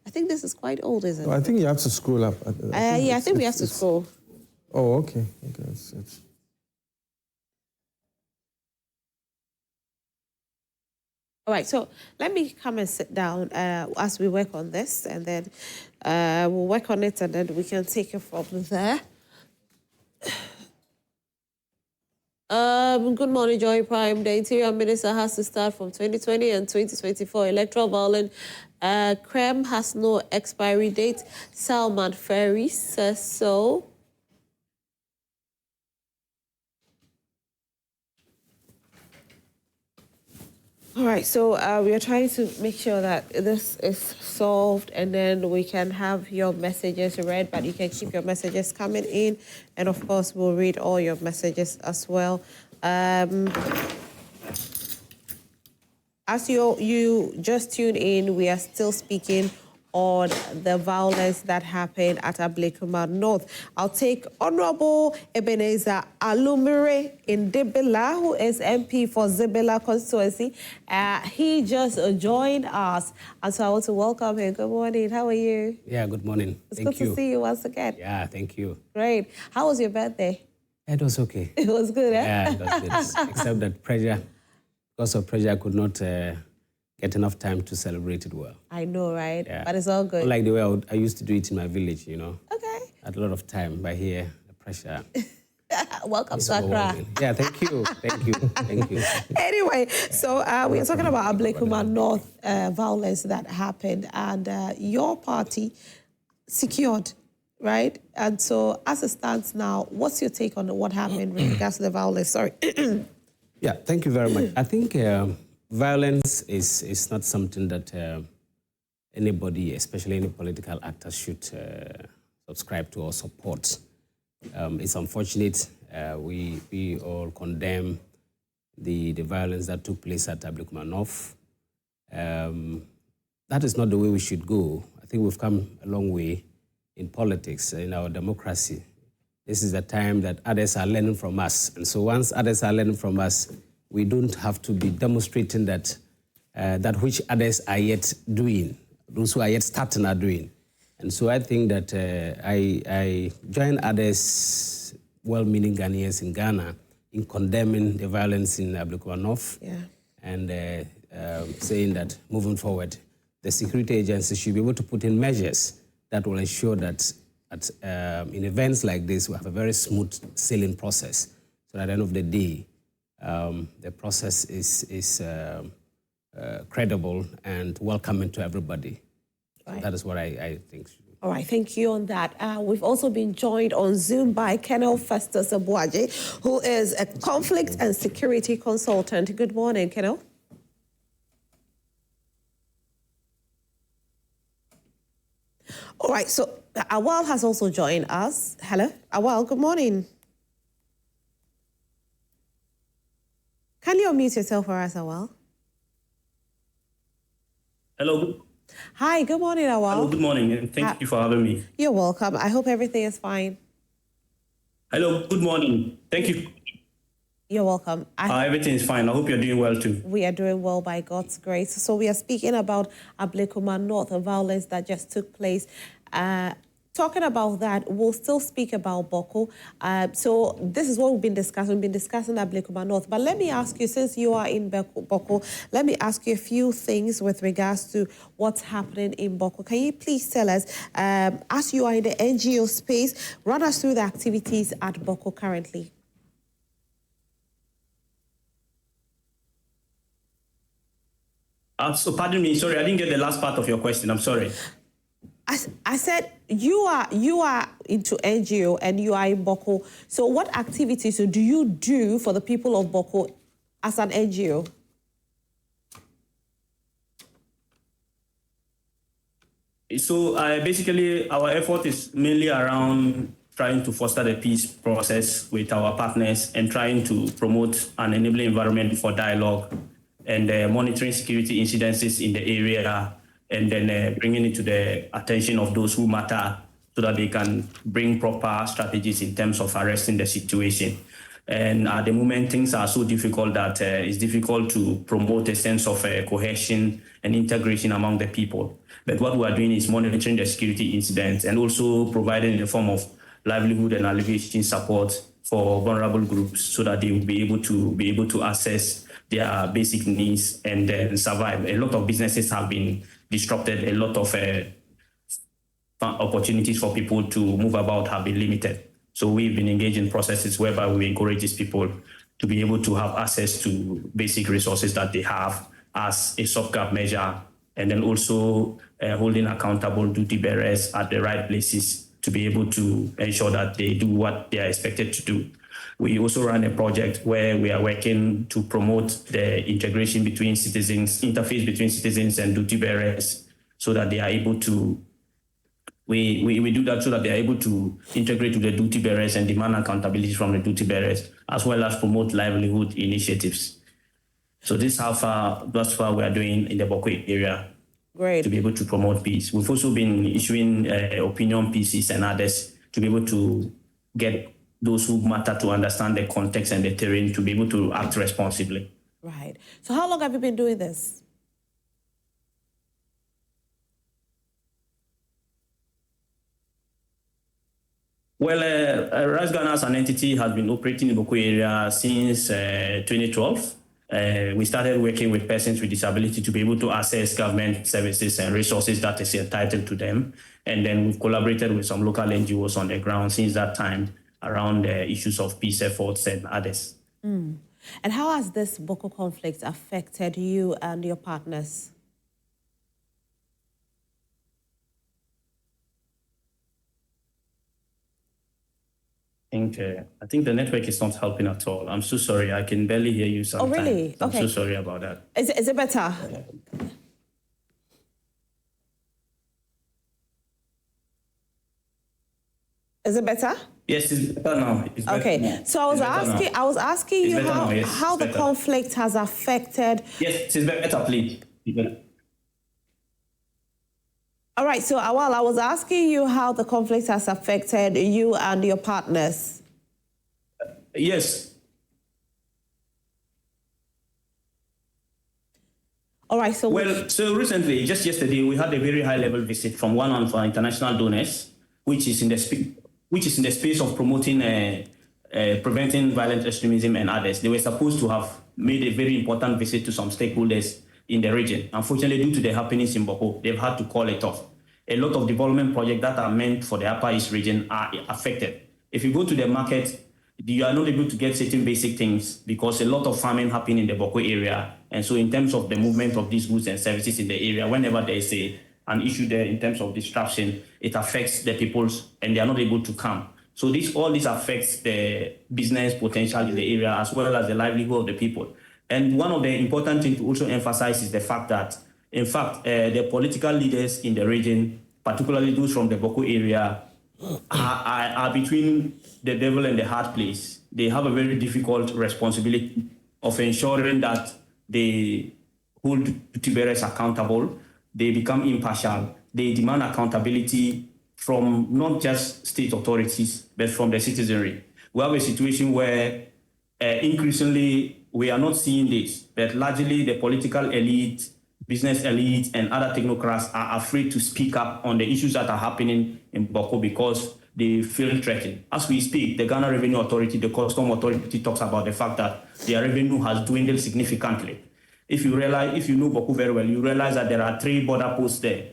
I think this is quite old, isn't it? I think you have to scroll up. I think we have to scroll. Oh, okay. Okay. It's All right, so let me come and sit down as we work on this, and then we'll work on it, and then we can take it from there. Good morning, Joy Prime. The Interior Minister has to start from 2020 and 2024. Electoral violence crime has no expiry date. Salman Ferry says so. All right, so we are trying to make sure that this is solved, and then we can have your messages read, but you can keep your messages coming in, and of course, we'll read all your messages as well. As you just tuned in, we are still speaking on the violence that happened at Ablekuma North. I'll take Honorable Ebenezer Alumire Ndebilla, who is MP for Zebela constituency. He just joined us, and so I want to welcome him. Good morning. How are you? Yeah, good morning. It's good to see you once again. Yeah, thank you. Great. How was your birthday? It was okay. It was good, eh? Yeah, it was good. Except that because of pressure, I could not get enough time to celebrate it well. I know, right? Yeah. But it's all good. Like the way I used to do it in my village, you know. Okay. I had a lot of time, but here, the pressure. Welcome to Accra. Yeah, thank you. Thank you. Thank you. Anyway, so we are talking about Ablekuma North violence that happened, and your party secured, right? And so as it stands now, what's your take on what happened with regards to the violence? Sorry. Yeah, thank you very much. I think violence is not something that anybody, especially any political actor, should subscribe to or support. It's unfortunate. We all condemn the violence that took place at Ablekuma North. That is not the way we should go. I think we've come a long way in politics, in our democracy. This is the time that others are learning from us. And so once others are learning from us, we don't have to be demonstrating that that which others are yet doing, those who are yet starting are doing. And so I think that I join others, well-meaning Ghanaians in Ghana, in condemning the violence in Ablekuma North, and saying that moving forward, the security agencies should be able to put in measures that will ensure that in events like this, we have a very smooth sailing process. So at the end of the day, the process is credible and welcoming to everybody. Right. So that is what I think. All right, thank you on that. We've also been joined on Zoom by Colonel Festus Abuaje, who is a conflict and security consultant. Good morning, Colonel. All right, so Awal has also joined us. Hello, Awal, good morning. Can you unmute yourself for us, Awal? Hello. Hi, good morning, Awal. Hello, good morning, and thank you for having me. You're welcome. I hope everything is fine. Hello, good morning. Thank you. You're welcome. Everything is fine. I hope you're doing well too. We are doing well by God's grace. So we are speaking about Ablekuma North, the violence that just took place. Talking about that, we'll still speak about Bawku. So this is what we've been discussing. We've been discussing Ablekuma North. But let me ask you, since you are in Bawku, let me ask you a few things with regards to what's happening in Bawku. Can you please tell us, as you are in the NGO space, run us through the activities at Bawku currently? So pardon me, sorry, I didn't get the last part of your question. I'm sorry. I said you are into NGO and you are in Bawku. So what activities do you do for the people of Bawku as an NGO? So basically, our effort is mainly around trying to foster the peace process with our partners and trying to promote an enabling environment for dialogue and monitoring security incidences in the area and then bringing it to the attention of those who matter so that they can bring proper strategies in terms of arresting the situation. And at the moment, things are so difficult that it's difficult to promote a sense of cohesion and integration among the people. But what we are doing is monitoring the security incidents and also providing a form of livelihood and alleviation support for vulnerable groups so that they will be able to access their basic needs and then survive. A lot of businesses have been disrupted. A lot of opportunities for people to move about have been limited. So we've been engaged in processes whereby we encourage these people to be able to have access to basic resources that they have as a stopgap measure, and then also holding accountable duty bearers at the right places to be able to ensure that they do what they are expected to do. We also run a project where we are working to promote the integration between citizens, interface between citizens and duty bearers, so that they are able to we do that so that they are able to integrate with the duty bearers and demand accountability from the duty bearers, as well as promote livelihood initiatives. So this is how far, thus far, we are doing in the Bawku area. Great. To be able to promote peace. We've also been issuing opinion pieces and others to be able to get those who matter to understand the context and the terrain to be able to act responsibly. Right. So how long have you been doing this? Well, Rise Ghana as an entity has been operating in the Bawku area since 2012. We started working with persons with disability to be able to access government services and resources that is entitled to them. And then we've collaborated with some local NGOs on the ground since that time around the issues of peace efforts and others. And how has this Bawku conflict affected you and your partners? I think the network is not helping at all. I'm so sorry. I can barely hear you sometimes. Oh, really? Okay. I'm so sorry about that. Is it better? Is it better? Yes, it's better now. It's better Okay. now. So I was asking you how the conflict has affected. Yes, it's better, please. It's better. All right, so Awal, I was asking you how the conflict has affected you and your partners. Yes. All right, so... Well, so recently, just yesterday, we had a very high-level visit from one of our international donors, which is in the space of promoting, preventing violent extremism and others. They were supposed to have made a very important visit to some stakeholders in the region. Unfortunately, due to the happenings in Bawku, they've had to call it off. A lot of development projects that are meant for the Upper East region are affected. If you go to the market, you are not able to get certain basic things because a lot of farming happens in the Bawku area. And so in terms of the movement of these goods and services in the area, whenever there is an issue there in terms of disruption, it affects the peoples and they are not able to come. So all this affects the business potential in the area as well as the livelihood of the people. And one of the important things to also emphasize is the fact that, in fact, the political leaders in the region, particularly those from the Bawku area, are between the devil and the hard place. They have a very difficult responsibility of ensuring that they hold duty bearers accountable, they become impartial, they demand accountability from not just state authorities, but from the citizenry. We have a situation where increasingly we are not seeing this, but largely the political elite, business elite, and other technocrats are afraid to speak up on the issues that are happening in Bawku because they feel threatened. As we speak, the Ghana Revenue Authority, the Custom Authority talks about the fact that their revenue has dwindled significantly. If you know Bawku very well, you realize that there are 3 border posts there,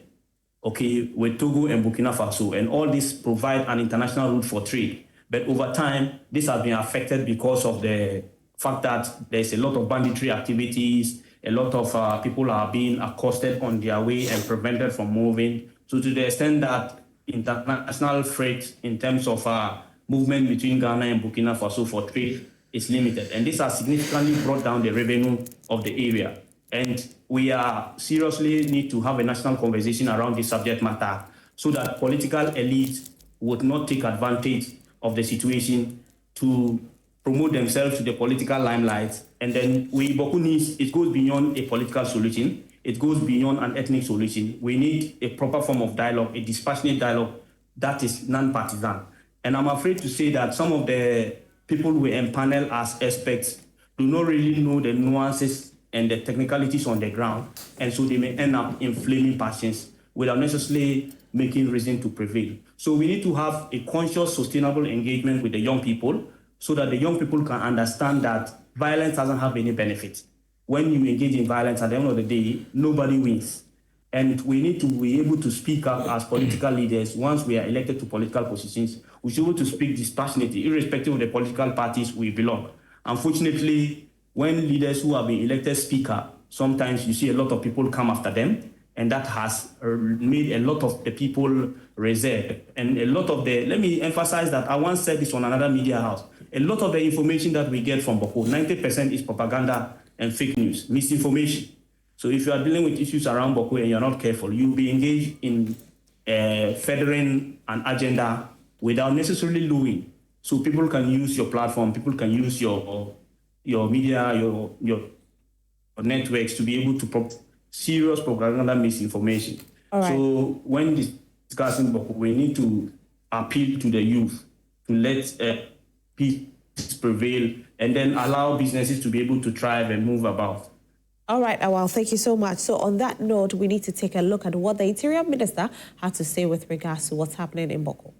okay, with Togo and Burkina Faso, and all this provide an international route for trade. But over time, this has been affected because of the fact that there's a lot of banditry activities, a lot of people are being accosted on their way and prevented from moving. So to the extent that international freight in terms of movement between Ghana and Burkina Faso for trade is limited. And this has significantly brought down the revenue of the area. And we are seriously need to have a national conversation around this subject matter so that political elite would not take advantage of the situation to promote themselves to the political limelight. And then Bawku needs, it goes beyond a political solution. it goes beyond an ethnic solution. We need a proper form of dialogue, a dispassionate dialogue that is non-partisan. And I'm afraid to say that some of the people we empanel as experts do not really know the nuances and the technicalities on the ground, and so they may end up inflaming passions without necessarily making reason to prevail. So we need to have a conscious, sustainable engagement with the young people so that the young people can understand that violence doesn't have any benefit. When you engage in violence, at the end of the day, nobody wins. And we need to be able to speak up as political leaders. Once we are elected to political positions, we should be able to speak dispassionately, irrespective of the political parties we belong. Unfortunately, when leaders who have been elected speak up, sometimes you see a lot of people come after them, and that has made a lot of the people reserved. And a lot of the, let me emphasize that I once said this on another media house, a lot of the information that we get from Bawku, 90% is propaganda and fake news, misinformation. So if you are dealing with issues around Bawku and you're not careful, you'll be engaged in furthering an agenda without necessarily knowing. So people can use your platform, people can use your media, your networks to be able to serious propaganda misinformation. All right. So when discussing Bawku, we need to appeal to the youth to let peace prevail and then allow businesses to be able to thrive and move about. All right, Awal, thank you so much. So on that note, we need to take a look at what the Interior Minister had to say with regards to what's happening in Bawku.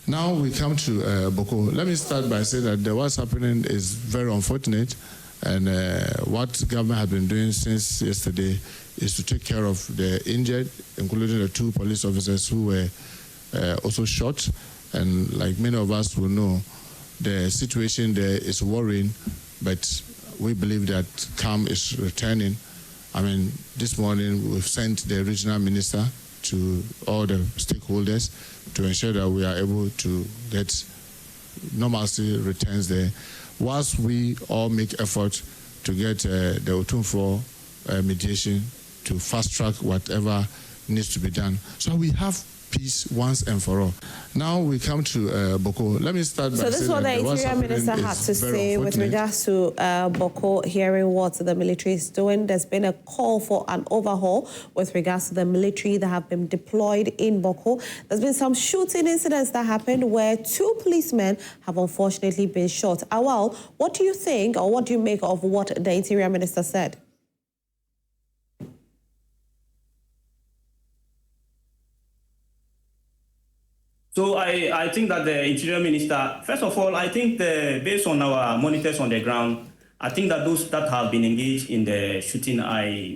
Now we come to Bawku. Let me start by saying that what's happening is very unfortunate, and what government has been doing since yesterday is to take care of the injured, including the 2 police officers who were also shot. And like many of us will know, the situation there is worrying, but we believe that calm is returning. I mean, this morning we've sent the regional minister to all the stakeholders to ensure that we are able to get normalcy returns there, whilst we all make effort to get the Otumfor mediation to fast track whatever needs to be done. So we have peace once and for all. Now we come to Bawku. Let me start by saying So this is what the Interior Minister had to say with regards to Bawku, hearing what the military is doing. There's been a call for an overhaul with regards to the military that have been deployed in Bawku. There's been some shooting incidents that happened where 2 policemen have unfortunately been shot. Awal, what do you think, or what do you make of what the Interior Minister said? So I think that the Interior Minister, first of all, I think based on our monitors on the ground, I think that those that have been engaged in the shooting,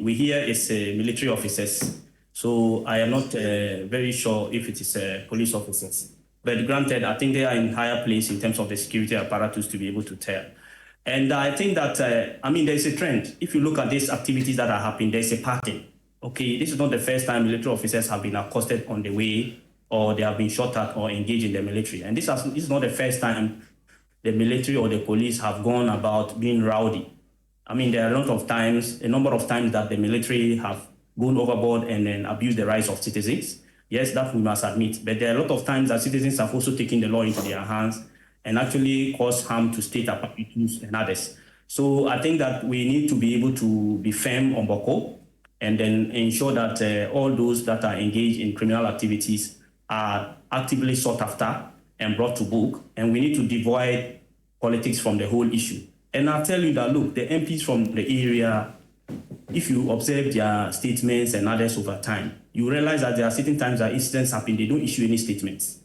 we hear is military officers. So I am not very sure if it is police officers. But granted, I think they are in higher place in terms of the security apparatus to be able to tell. And I think that, there's a trend. If you look at these activities that are happening, there's a pattern. Okay, this is not the first time military officers have been accosted on the way, or they have been shot at or engaged in the military. And this is not the first time the military or the police have gone about being rowdy. I mean, there are a number of times that the military have gone overboard and then abused the rights of citizens. Yes, that we must admit. But there are a lot of times that citizens have also taken the law into their hands and actually caused harm to state apparatus and others. So I think that we need to be able to be firm on Bawku and then ensure that all those that are engaged in criminal activities are actively sought after and brought to book, and we need to divide politics from the whole issue. And I'll tell you that, look, the MPs from the area, if you observe their statements and others over time, you realize that there are certain times that incidents happen, they don't issue any statements.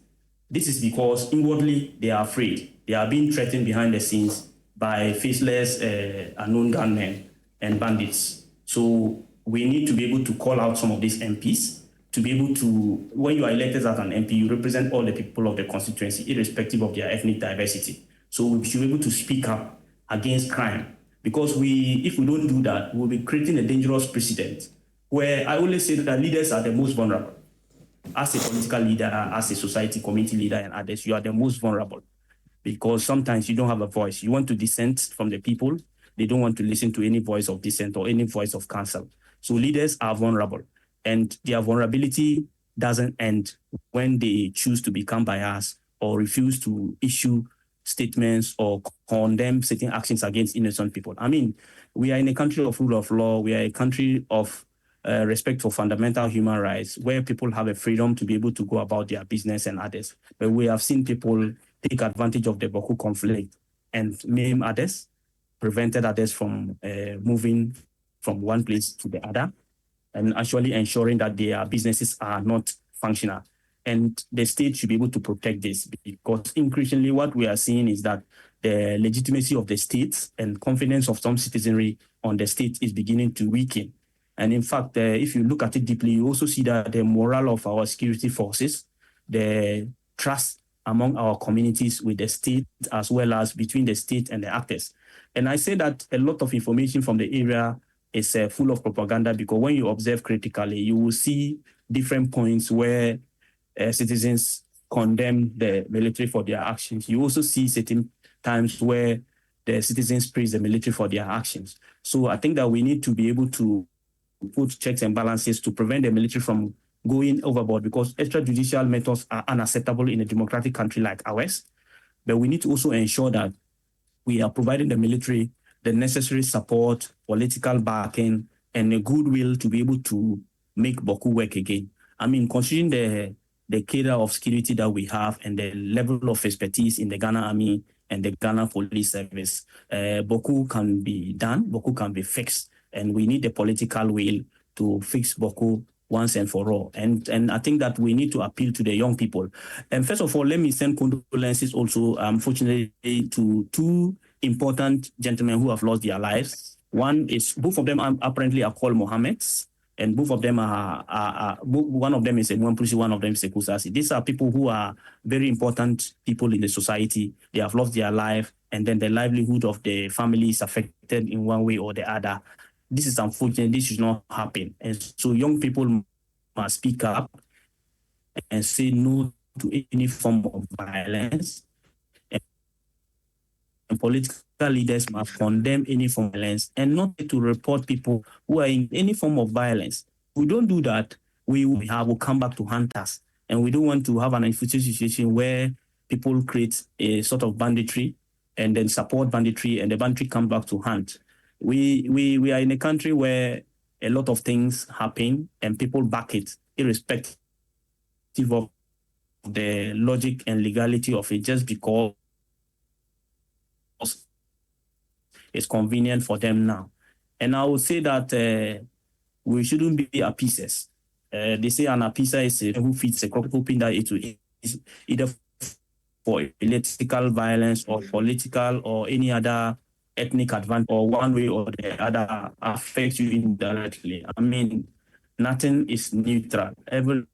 This is because inwardly they are afraid. They are being threatened behind the scenes by faceless, unknown gunmen and bandits. So we need to be able to call out some of these MPs to be able to, when you are elected as an MP, you represent all the people of the constituency, irrespective of their ethnic diversity. So we should be able to speak up against crime. Because if we don't do that, we'll be creating a dangerous precedent where I always say that leaders are the most vulnerable. As a political leader, as a society, community leader, and others, you are the most vulnerable. Because sometimes you don't have a voice. You want to dissent from the people. They don't want to listen to any voice of dissent or any voice of counsel. So leaders are vulnerable. And their vulnerability doesn't end when they choose to become biased or refuse to issue statements or condemn certain actions against innocent people. I mean, we are in a country of rule of law. We are a country of respect for fundamental human rights, where people have a freedom to be able to go about their business and others. But we have seen people take advantage of the Bawku conflict and maim others, prevented others from moving from one place to the other, and actually ensuring that their businesses are not functional. And the state should be able to protect this, because increasingly what we are seeing is that the legitimacy of the state and confidence of some citizenry on the state is beginning to weaken. And in fact, if you look at it deeply, you also see that the morale of our security forces, the trust among our communities with the state, as well as between the state and the actors. And I say that a lot of information from the area is full of propaganda, because when you observe critically, you will see different points where citizens condemn the military for their actions. You also see certain times where the citizens praise the military for their actions. So I think that we need to be able to put checks and balances to prevent the military from going overboard, because extrajudicial methods are unacceptable in a democratic country like ours. But we need to also ensure that we are providing the military the necessary support, political backing, and a goodwill to be able to make Bawku work again. I mean, considering the cadre of security that we have and the level of expertise in the Ghana Army and the Ghana Police Service, Bawku can be done, Bawku can be fixed, and we need the political will to fix Bawku once and for all. And I think that we need to appeal to the young people. And first of all, let me send condolences also, unfortunately, to two important gentlemen who have lost their lives. One is, both of them apparently are called Mohammeds, and both of them are one of them is a Mwampusi, one of them is a Kusasi. These are people who are very important people in the society. They have lost their life, and then the livelihood of the family is affected in one way or the other. This is unfortunate. This should not happen. And so young people must speak up and say no to any form of violence. And political leaders must condemn any form of violence and not to report people who are in any form of violence. If we don't do that, we will come back to hunt us. And we don't want to have an unfortunate situation where people create a sort of banditry and then support banditry, and the banditry come back to hunt. We are in a country where a lot of things happen and people back it, irrespective of the logic and legality of it, just because it's convenient for them now. And I would say that we shouldn't be appeasers. They say an appeaser is a who feeds a crocodile, hoping that it will either for political violence or political or any other ethnic advantage, or one way or the other affect you indirectly. I mean, nothing is neutral. Everything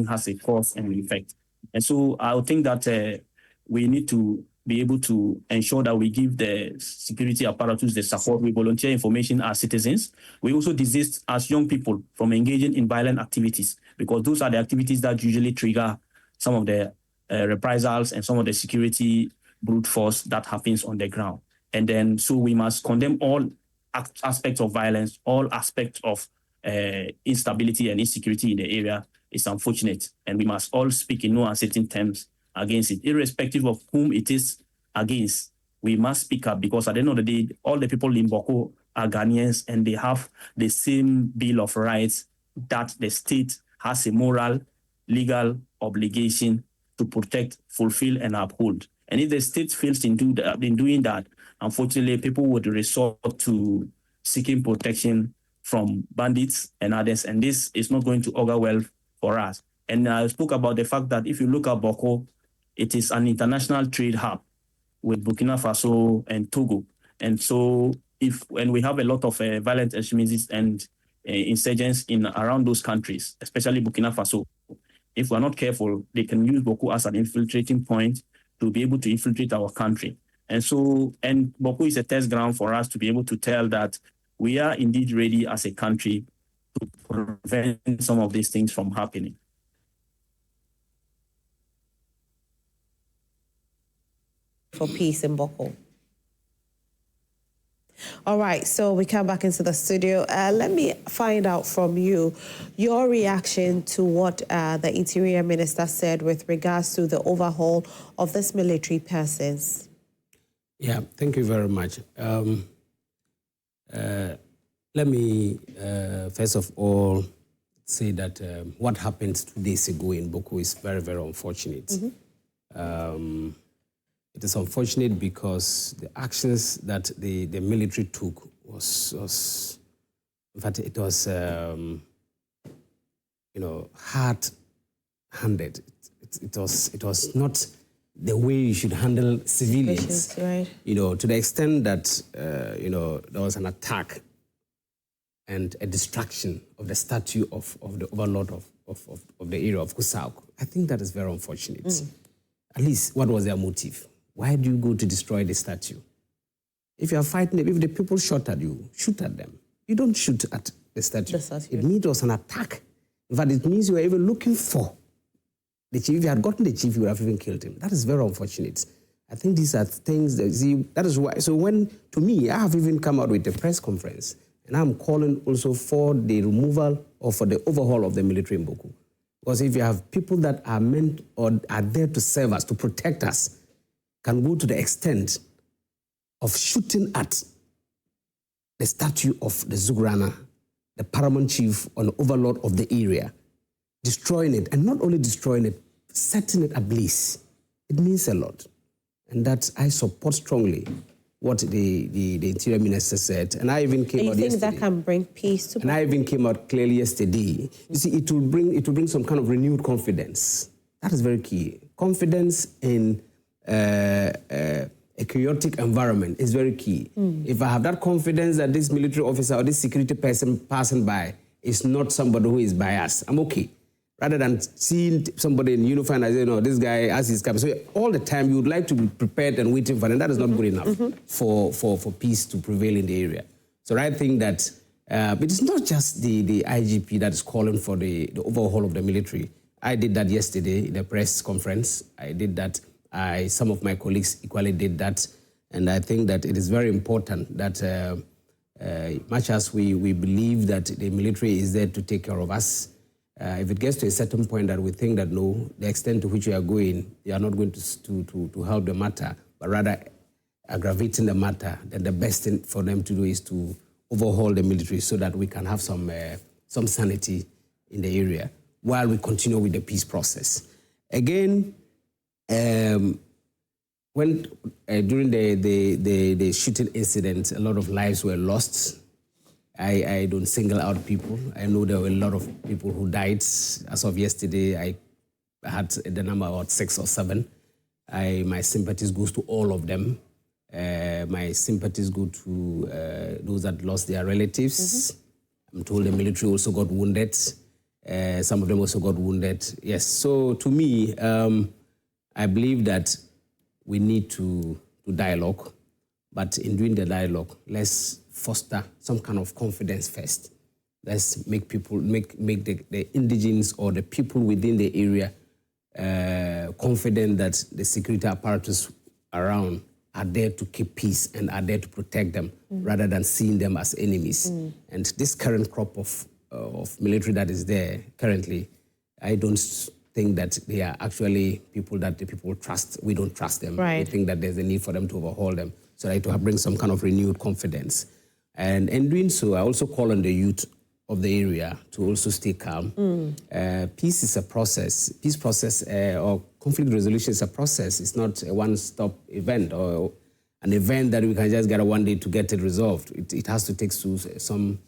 has a cause and effect. And so I would think that we need to be able to ensure that we give the security apparatus the support. We volunteer information as citizens. We also desist as young people from engaging in violent activities, because those are the activities that usually trigger some of the reprisals and some of the security brute force that happens on the ground. And then, so we must condemn all aspects of violence, all aspects of instability and insecurity in the area. It's unfortunate. And we must all speak in no uncertain terms against it, irrespective of whom it is against. We must speak up, because at the end of the day, all the people in Bawku are Ghanaians, and they have the same Bill of Rights that the state has a moral, legal obligation to protect, fulfill, and uphold. And if the state fails in doing that, unfortunately, people would resort to seeking protection from bandits and others, and this is not going to augur well for us. And I spoke about the fact that if you look at Bawku, it is an international trade hub with Burkina Faso and Togo. And so when we have a lot of violent extremists and insurgents around those countries, especially Burkina Faso, if we're not careful, they can use Bawku as an infiltrating point to be able to infiltrate our country. And so, and Bawku is a test ground for us to be able to tell that we are indeed ready as a country to prevent some of these things from happening. For peace in Bawku. All right, so we come back into the studio. Let me find out from you your reaction to what the Interior Minister said with regards to the overhaul of this military persons. Yeah, thank you very much. Let me, first of all, say that what happened 2 days ago in Bawku is very, very unfortunate. It is unfortunate because the actions that the military took was in fact, it was, hard-handed. It was not the way you should handle civilians. Right. To the extent that, there was an attack and a destruction of the statue of the overlord of the area of Kusauku. I think that is very unfortunate. At least, what was their motive? Why do you go to destroy the statue? If you are fighting, if the people shot at you, shoot at them. You don't shoot at the statue. It means it was an attack. In fact, it means you were even looking for the chief. If you had gotten the chief, you would have even killed him. That is very unfortunate. I think these are things that is why. So to me, I have even come out with a press conference, and I'm calling also for the removal or for the overhaul of the military in Bawku. Because if you have people that are meant or are there to serve us, to protect us, can go to the extent of shooting at the statue of the Zugrana, the paramount chief or the overlord of the area, destroying it, and not only destroying it, setting it ablaze. It means a lot. And that I support strongly what the Interior Minister said. And I even came out yesterday. You think that can bring peace to And I even came out clearly yesterday. You see, it will bring some kind of renewed confidence. That is very key. Confidence in a chaotic environment is very key. If I have that confidence that this military officer or this security person passing by is not somebody who is biased, I'm okay. Rather than seeing somebody in uniform and say, no, this guy as he's coming. So all the time you would like to be prepared and waiting for them. That is not good enough for peace to prevail in the area. So I think that it is not just the IGP that is calling for the overhaul of the military. I did that yesterday in a press conference. I did that. Some of my colleagues equally did that. And I think that it is very important that much as we believe that the military is there to take care of us, if it gets to a certain point that we think that no, the extent to which we are going, they are not going to help the matter, but rather aggravating the matter, then the best thing for them to do is to overhaul the military so that we can have some sanity in the area while we continue with the peace process. Again, during the shooting incident, a lot of lives were lost. I don't single out people. I know there were a lot of people who died. As of yesterday, I had the number about 6 or 7. My sympathies goes to all of them. My sympathies go to those that lost their relatives. I'm told the military also got wounded. Some of them also got wounded. Yes, so to me, I believe that we need to dialogue. But in doing the dialogue, let's foster some kind of confidence first. Let's make people, make the indigenes or the people within the area confident that the security apparatus around are there to keep peace and are there to protect them rather than seeing them as enemies. And this current crop of military that is there currently, I don't think that they are actually people that the people trust. We don't trust them. Right. We think that there's a need for them to overhaul them. So that to bring some kind of renewed confidence. And in doing so, I also call on the youth of the area to also stay calm. Peace is a process. Peace process or conflict resolution is a process. It's not a one-stop event or an event that we can just get one day to get it resolved. It has to take some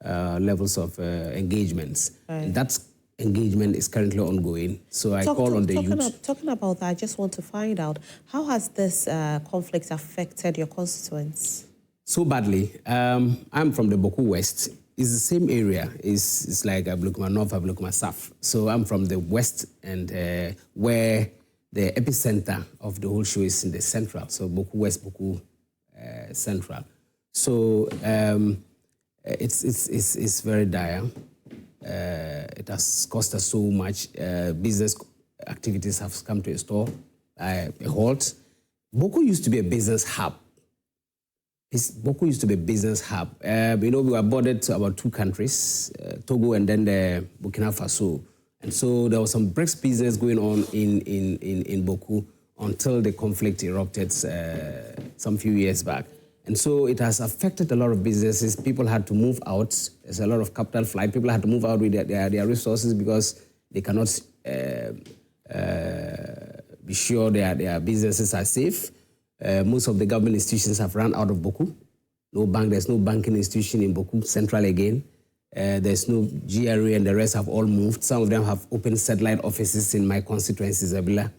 levels of engagements. Right. And that engagement is currently ongoing. So I call on the youth. Talking about that, I just want to find out, how has this conflict affected your constituents? So badly. I'm from the Bawku West. It's the same area. It's like Ablekuma North, Ablekuma South. So I'm from the West, and where the epicenter of the whole show is in the central. So Bawku West, Bawku Central. So it's very dire. It has cost us so much. Business activities have come to a halt. Bawku used to be a business hub. Bawku used to be a business hub. We were bordered to about 2 countries, Togo and then the Burkina Faso. And so there was some BRICS business going on in Bawku until the conflict erupted some few years back. And so it has affected a lot of businesses. People had to move out. There's a lot of capital flight. People had to move out with their resources because they cannot be sure their businesses are safe. Most of the government institutions have run out of Bawku. There's no banking institution in Bawku Central again. There's no GRA, and the rest have all moved. Some of them have opened satellite offices in my constituency, Ndebilla.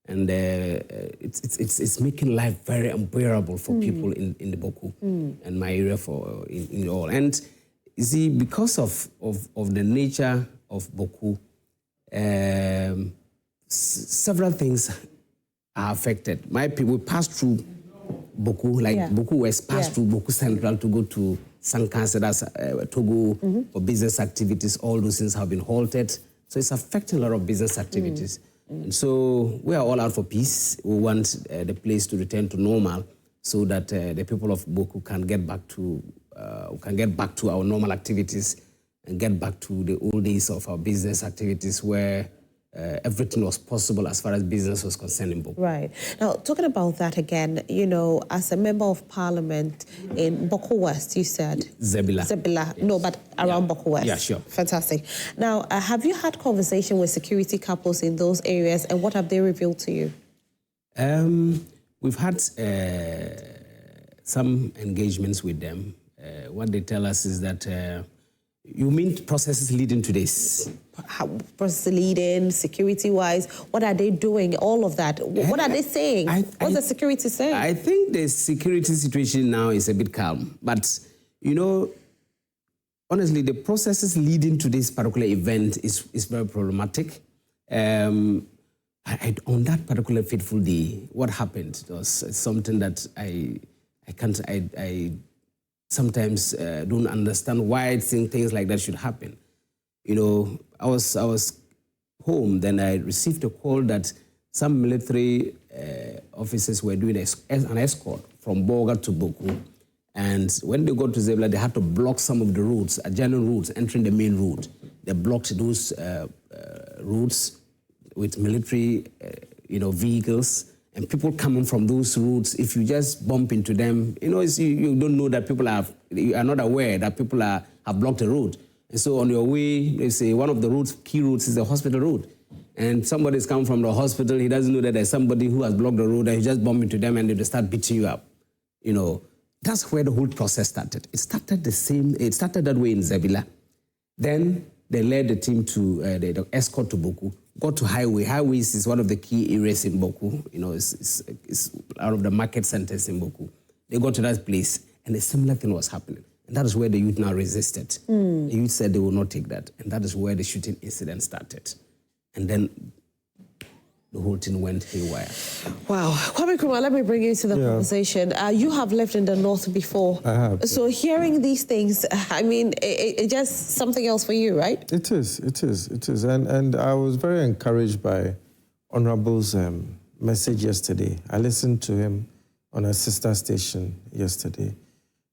And it's making life very unbearable for people in the Bawku and my area in all. And you see, because of the nature of Bawku, several things are affected. My people passed through Bawku, Bawku West passed through Bawku Central to go to Sankanse, that's Togo, for business activities. All those things have been halted. So it's affecting a lot of business activities. And so we are all out for peace. We want the place to return to normal so that the people of Bawku can get back to our normal activities and get back to the old days of our business activities where everything was possible as far as business was concerned in Bawku. Right. Now, talking about that again, as a member of parliament in Bawku West, you said? Ndebilla. Ndebilla. Yes. No, but around Bawku West. Yeah, sure. Fantastic. Now, have you had conversation with security couples in those areas, and what have they revealed to you? We've had some engagements with them. What they tell us is that you mean processes leading to this? How processes leading, security-wise, what are they doing? All of that. What are they saying? What's the security saying? I think the security situation now is a bit calm. But, honestly, the processes leading to this particular event is very problematic. On that particular fateful day, what happened was something that I sometimes don't understand why things like that should happen. I was home, then I received a call that some military officers were doing an escort from Boga to Bawku. And when they got to Ndebilla, they had to block some of the routes, adjoining routes, entering the main route. They blocked those routes with military vehicles. And people coming from those routes, if you just bump into them, you don't know that you are not aware that people have blocked the road. And so on your way, they say one of the key routes is the hospital road. And somebody's come from the hospital, he doesn't know that there's somebody who has blocked the road, and you just bump into them and they start beating you up. That's where the whole process started. It started that way in Ndebilla. Then they led the team to the escort to Bawku. Got to highway. Highways is one of the key areas in Bawku. It's out of the market centers in Bawku. They got to that place, and a similar thing was happening. And that is where the youth now resisted. The youth said they will not take that. And that is where the shooting incident started. And then the whole thing went haywire. Wow. Kwame Nkrumah, let me bring you into the conversation. You have lived in the north before. I have. So hearing these things, it's just something else for you, right? It is. And I was very encouraged by Honorable's message yesterday. I listened to him on a sister station yesterday.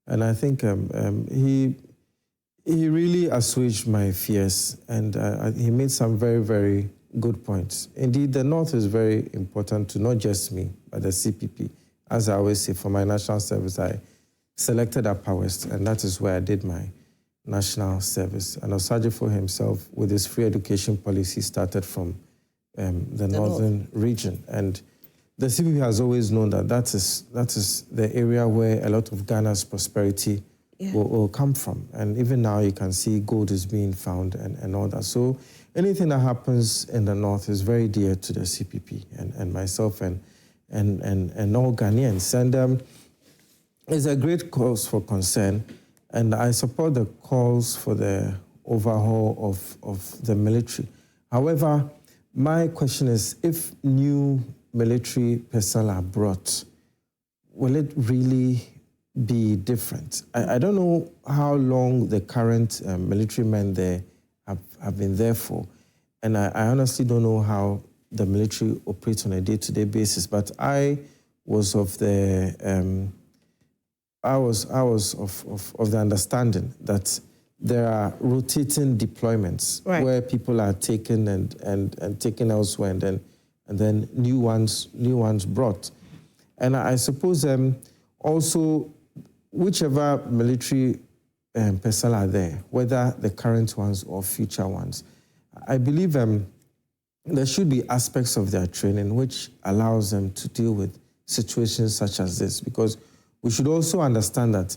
And I think he really assuaged my fears, and he made some very, very good points. Indeed, the North is very important to not just me, but the CPP. As I always say, for my national service, I selected Upper West, and that is where I did my national service. And Osajifo himself, with his free education policy, started from the northern region. And the CPP has always known that is the area where a lot of Ghana's prosperity will come from. And even now you can see gold is being found and all that. So anything that happens in the north is very dear to the CPP and myself and all Ghanaians. And it's a great cause for concern. And I support the calls for the overhaul of the military. However, my question is, if new military personnel are brought, will it really be different? I don't know how long the current military men there have been there for, and I honestly don't know how the military operates on a day-to-day basis, but I was of the of the understanding that there are rotating deployments where people are taken and taken elsewhere, and then new ones brought. And I suppose also whichever military personnel are there, whether the current ones or future ones, I believe there should be aspects of their training which allows them to deal with situations such as this, because we should also understand that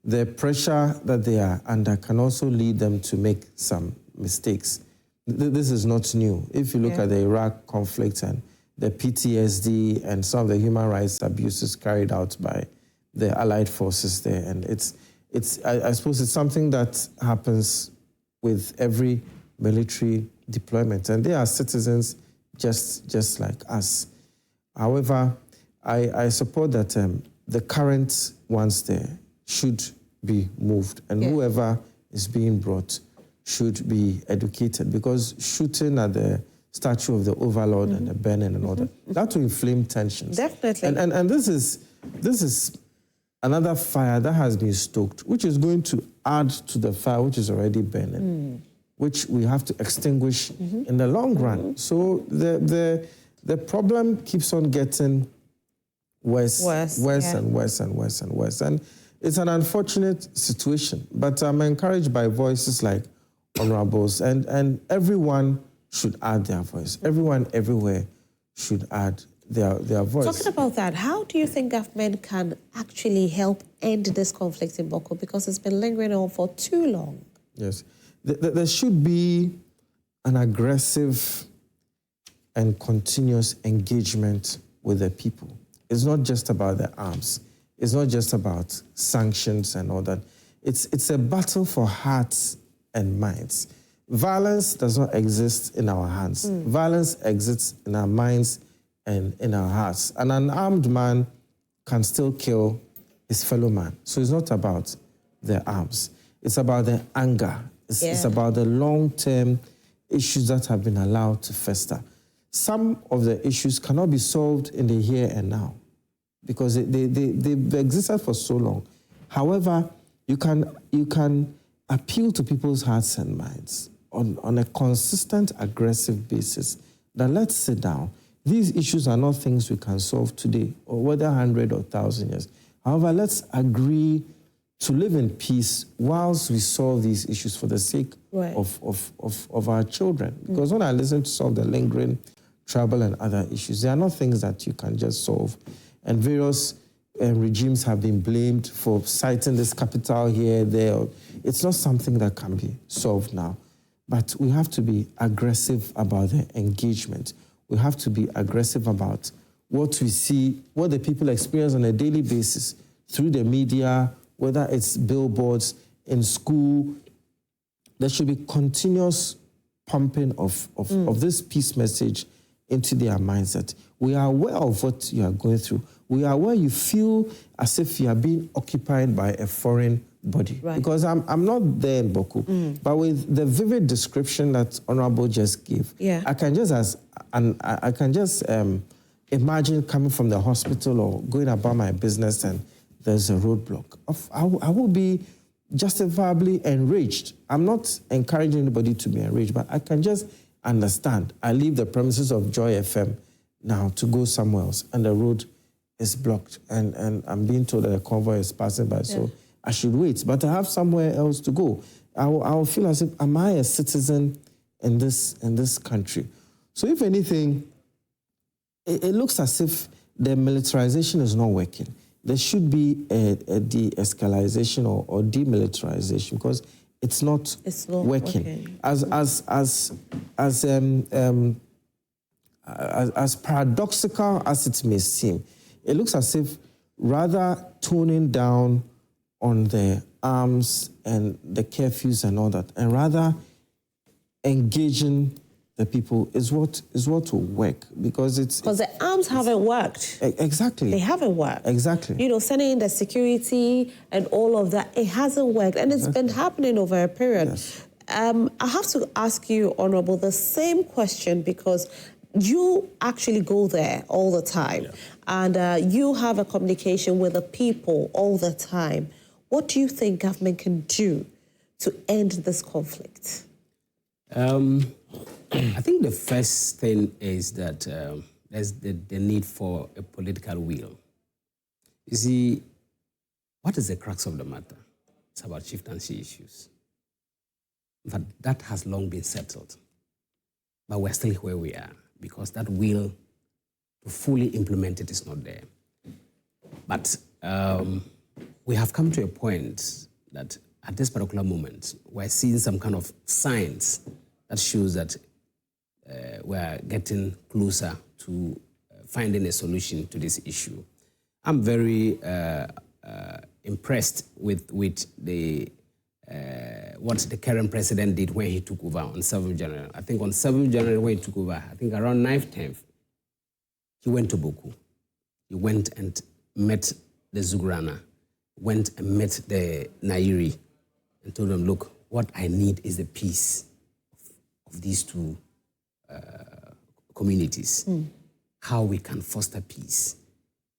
the pressure that they are under can also lead them to make some mistakes. This is not new. If you look at the Iraq conflict and the PTSD and some of the human rights abuses carried out by the Allied forces there, and I suppose it's something that happens with every military deployment, and they are citizens just like us. However, I support that the current ones there should be moved, and whoever is being brought should be educated, because shooting at the statue of the overlord and the burning and all that will inflame tensions. Definitely. And this is another fire that has been stoked, which is going to add to the fire which is already burning, which we have to extinguish in the long run. So the problem keeps on getting worse and worse and worse and worse. And it's an unfortunate situation, but I'm encouraged by voices like honorables, and everyone should add their voice. Everyone everywhere should add their voice. Talking about that, how do you think government can actually help end this conflict in Bawku, because it's been lingering on for too long? Yes. There should be an aggressive and continuous engagement with the people. It's not just about the arms. It's not just about sanctions and all that. It's a battle for hearts and minds. Violence does not exist in our hands. Violence exists in our minds and in our hearts. And an armed man can still kill his fellow man. So it's not about the arms. It's about the anger. It's about the long-term issues that have been allowed to fester. Some of the issues cannot be solved in the here and now because they've existed for so long. However, you can appeal to people's hearts and minds on a consistent, aggressive basis that let's sit down. These issues are not things we can solve today, or whether 100 or 1,000 years. However, let's agree to live in peace whilst we solve these issues for the sake of our children. Because when I listen to some of the lingering trouble and other issues, they are not things that you can just solve. And various regimes have been blamed for citing this capital here, there. It's not something that can be solved now. But we have to be aggressive about the engagement. We have to be aggressive about what we see, what the people experience on a daily basis through the media, whether it's billboards, in school. There should be continuous pumping of this peace message into their mindset. We are aware of what you are going through. We are aware you feel as if you are being occupied by a foreign body. Right. Because I'm not there in Bawku, but with the vivid description that Honorable just gave, I can just imagine coming from the hospital or going about my business and there's a roadblock. I will be justifiably enraged. I'm not encouraging anybody to be enraged, but I can just understand. I leave the premises of Joy FM now to go somewhere else, and the road is blocked, and I'm being told that a convoy is passing by, so I should wait. But I have somewhere else to go. I will feel as if, am I a citizen in this country? So if anything, it looks as if the militarization is not working. There should be a de-escalation or demilitarization, because it's not working. As paradoxical as it may seem, it looks as if rather toning down on the arms and the curfews and all that, and rather engaging the people is what will work, because the arms haven't worked. Exactly. They haven't worked. Exactly. You know, sending in the security and all of that, it hasn't worked, and it's been happening over a period. Yes. I have to ask you, Honourable, the same question, because you actually go there all the time, and you have a communication with the people all the time. What do you think government can do to end this conflict? I think the first thing is that there's the need for a political will. You see, what is the crux of the matter? It's about chieftaincy issues. But that has long been settled. But we're still where we are because that will to fully implement it is not there. But we have come to a point that at this particular moment, we're seeing some kind of signs that shows that we're getting closer to finding a solution to this issue. I'm very impressed with the what the current president did when he took over on 7th January. I think on 7th January when he took over, I think around 9th, 10th, he went to Bawku. He went and met the Zugurana, went and met the Nairi and told them, look, what I need is the peace of these two communities, how we can foster peace.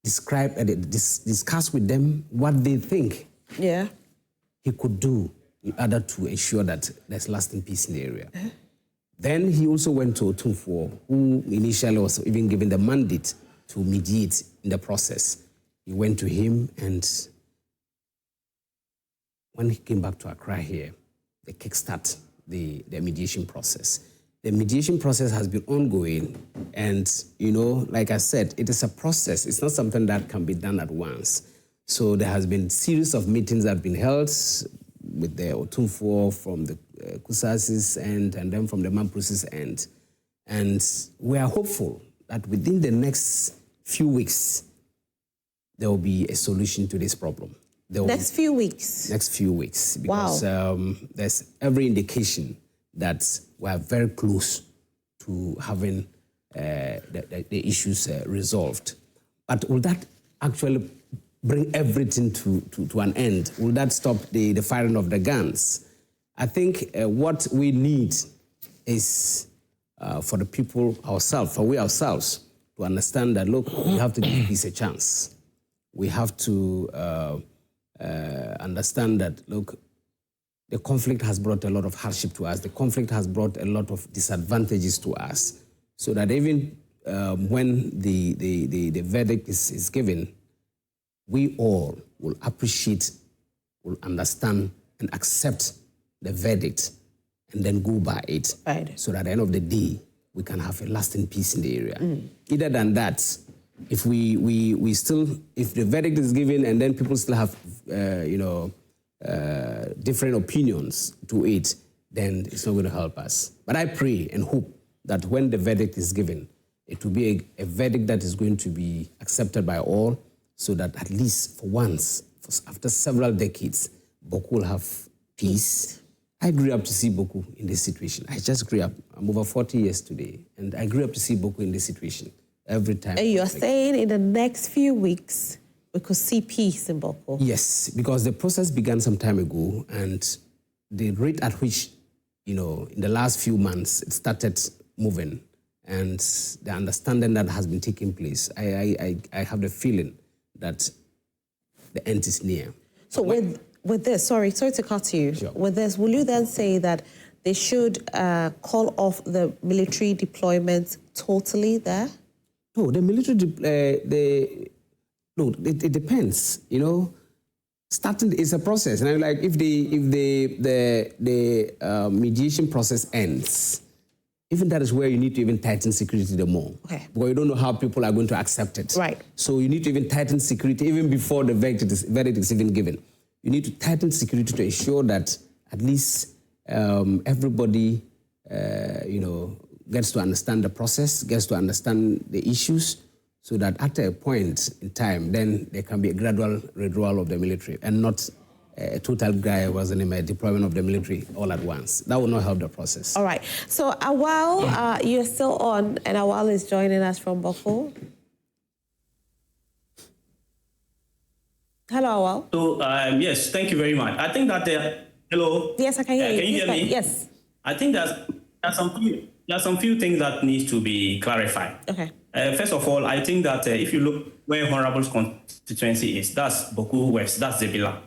Discuss with them what they think he could do in order to ensure that there's lasting peace in the area. Then he also went to Otumfuo, who initially was even given the mandate to mediate in the process. He went to him, and when he came back to Accra here, they kickstart the mediation process. The mediation process has been ongoing, and like I said, it is a process. It's not something that can be done at once. So there has been series of meetings that have been held with the Otumfuo from the Kusasis end and then from the Mampusis end. And we are hopeful that within the next few weeks, there will be a solution to this problem. Next few weeks? Next few weeks. Because there's every indication that we are very close to having the issues resolved. But will that actually bring everything to an end? Will that stop the firing of the guns? I think what we need is for the people ourselves, for we ourselves, to understand that, look, we have to give peace a chance. We have to understand that, look, the conflict has brought a lot of hardship to us. The conflict has brought a lot of disadvantages to us. So that even when the verdict is given, we all will appreciate, will understand and accept the verdict and then go by it. Right. So that at the end of the day, we can have a lasting peace in the area. Either than that, if if the verdict is given and then people still have, different opinions to it, then it's not going to help us. But I pray and hope that when the verdict is given, it will be a verdict that is going to be accepted by all, so that at least for once, after several decades, Bawku will have peace. I grew up to see Bawku in this situation. I just grew up. I'm over 40 years today, and I grew up to see Bawku in this situation every time. And you're saying in the next few weeks, we could see peace in Bawku? Yes, because the process began some time ago, and the rate at which, in the last few months, it started moving, and the understanding that has been taking place, I have the feeling that the end is near. So with this, sorry to cut you. Sure. With this, will you then say that they should call off the military deployment totally there? No, the military, it depends. Starting is a process, and like if the mediation process ends, even that is where you need to even tighten security the more. Okay. Because you don't know how people are going to accept it. Right. So you need to even tighten security even before the verdict is even given. You need to tighten security to ensure that at least everybody, gets to understand the process, gets to understand the issues, so that at a point in time, then there can be a gradual withdrawal of the military and not a total deployment of the military all at once. That will not help the process. All right. So Awal, you're still on, and Awal is joining us from Bawku. Hello, Awal. So, yes, thank you very much. I think that, hello? Yes, I can hear you. Can you hear me? Yes. I think there's there are some few things that need to be clarified. Okay. First of all, I think that if you look where Honorable's constituency is, that's Bawku West, that's Ndebilla.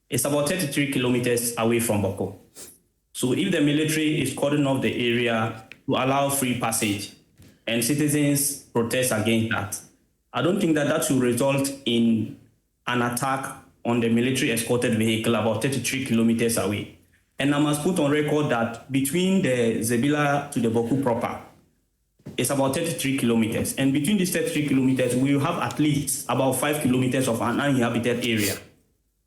It's about 33 kilometers away from Bawku. So if the military is cordoning off the area to allow free passage and citizens protest against that, I don't think that should result in an attack on the military escorted vehicle about 33 kilometers away. And I must put on record that between the Ndebilla to the Bawku proper, it's about 33 kilometers. And between these 33 kilometers, we will have at least about 5 kilometers of an uninhabited area.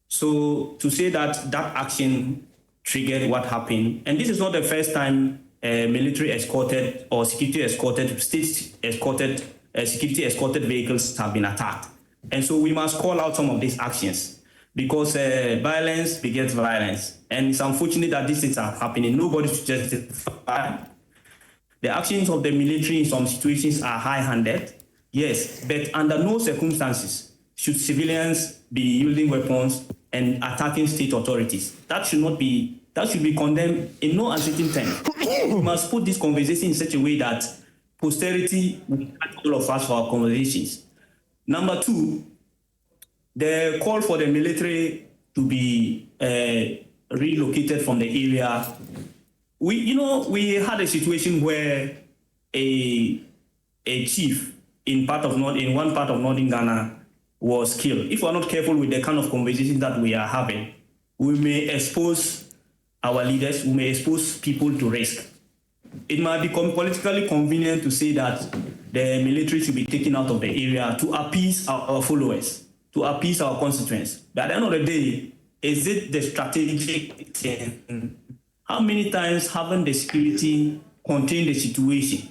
So to say that that action triggered what happened, and this is not the first time military escorted or security escorted, state escorted, security escorted vehicles have been attacked. And so we must call out some of these actions because violence begets violence. And it's unfortunate that these things are happening. Nobody should justify. The actions of the military in some situations are high-handed, yes, but under no circumstances should civilians be using weapons and attacking state authorities. That should be condemned in no uncertain terms. We must put this conversation in such a way that posterity will catch all of us for our conversations. Number two, the call for the military to be relocated from the area. We had a situation where a chief in one part of northern Ghana was killed. If we're not careful with the kind of conversations that we are having, we may expose our leaders, we may expose people to risk. It might become politically convenient to say that the military should be taken out of the area to appease our followers, to appease our constituents. But at the end of the day, is it the strategic thing? How many times haven't the security contained the situation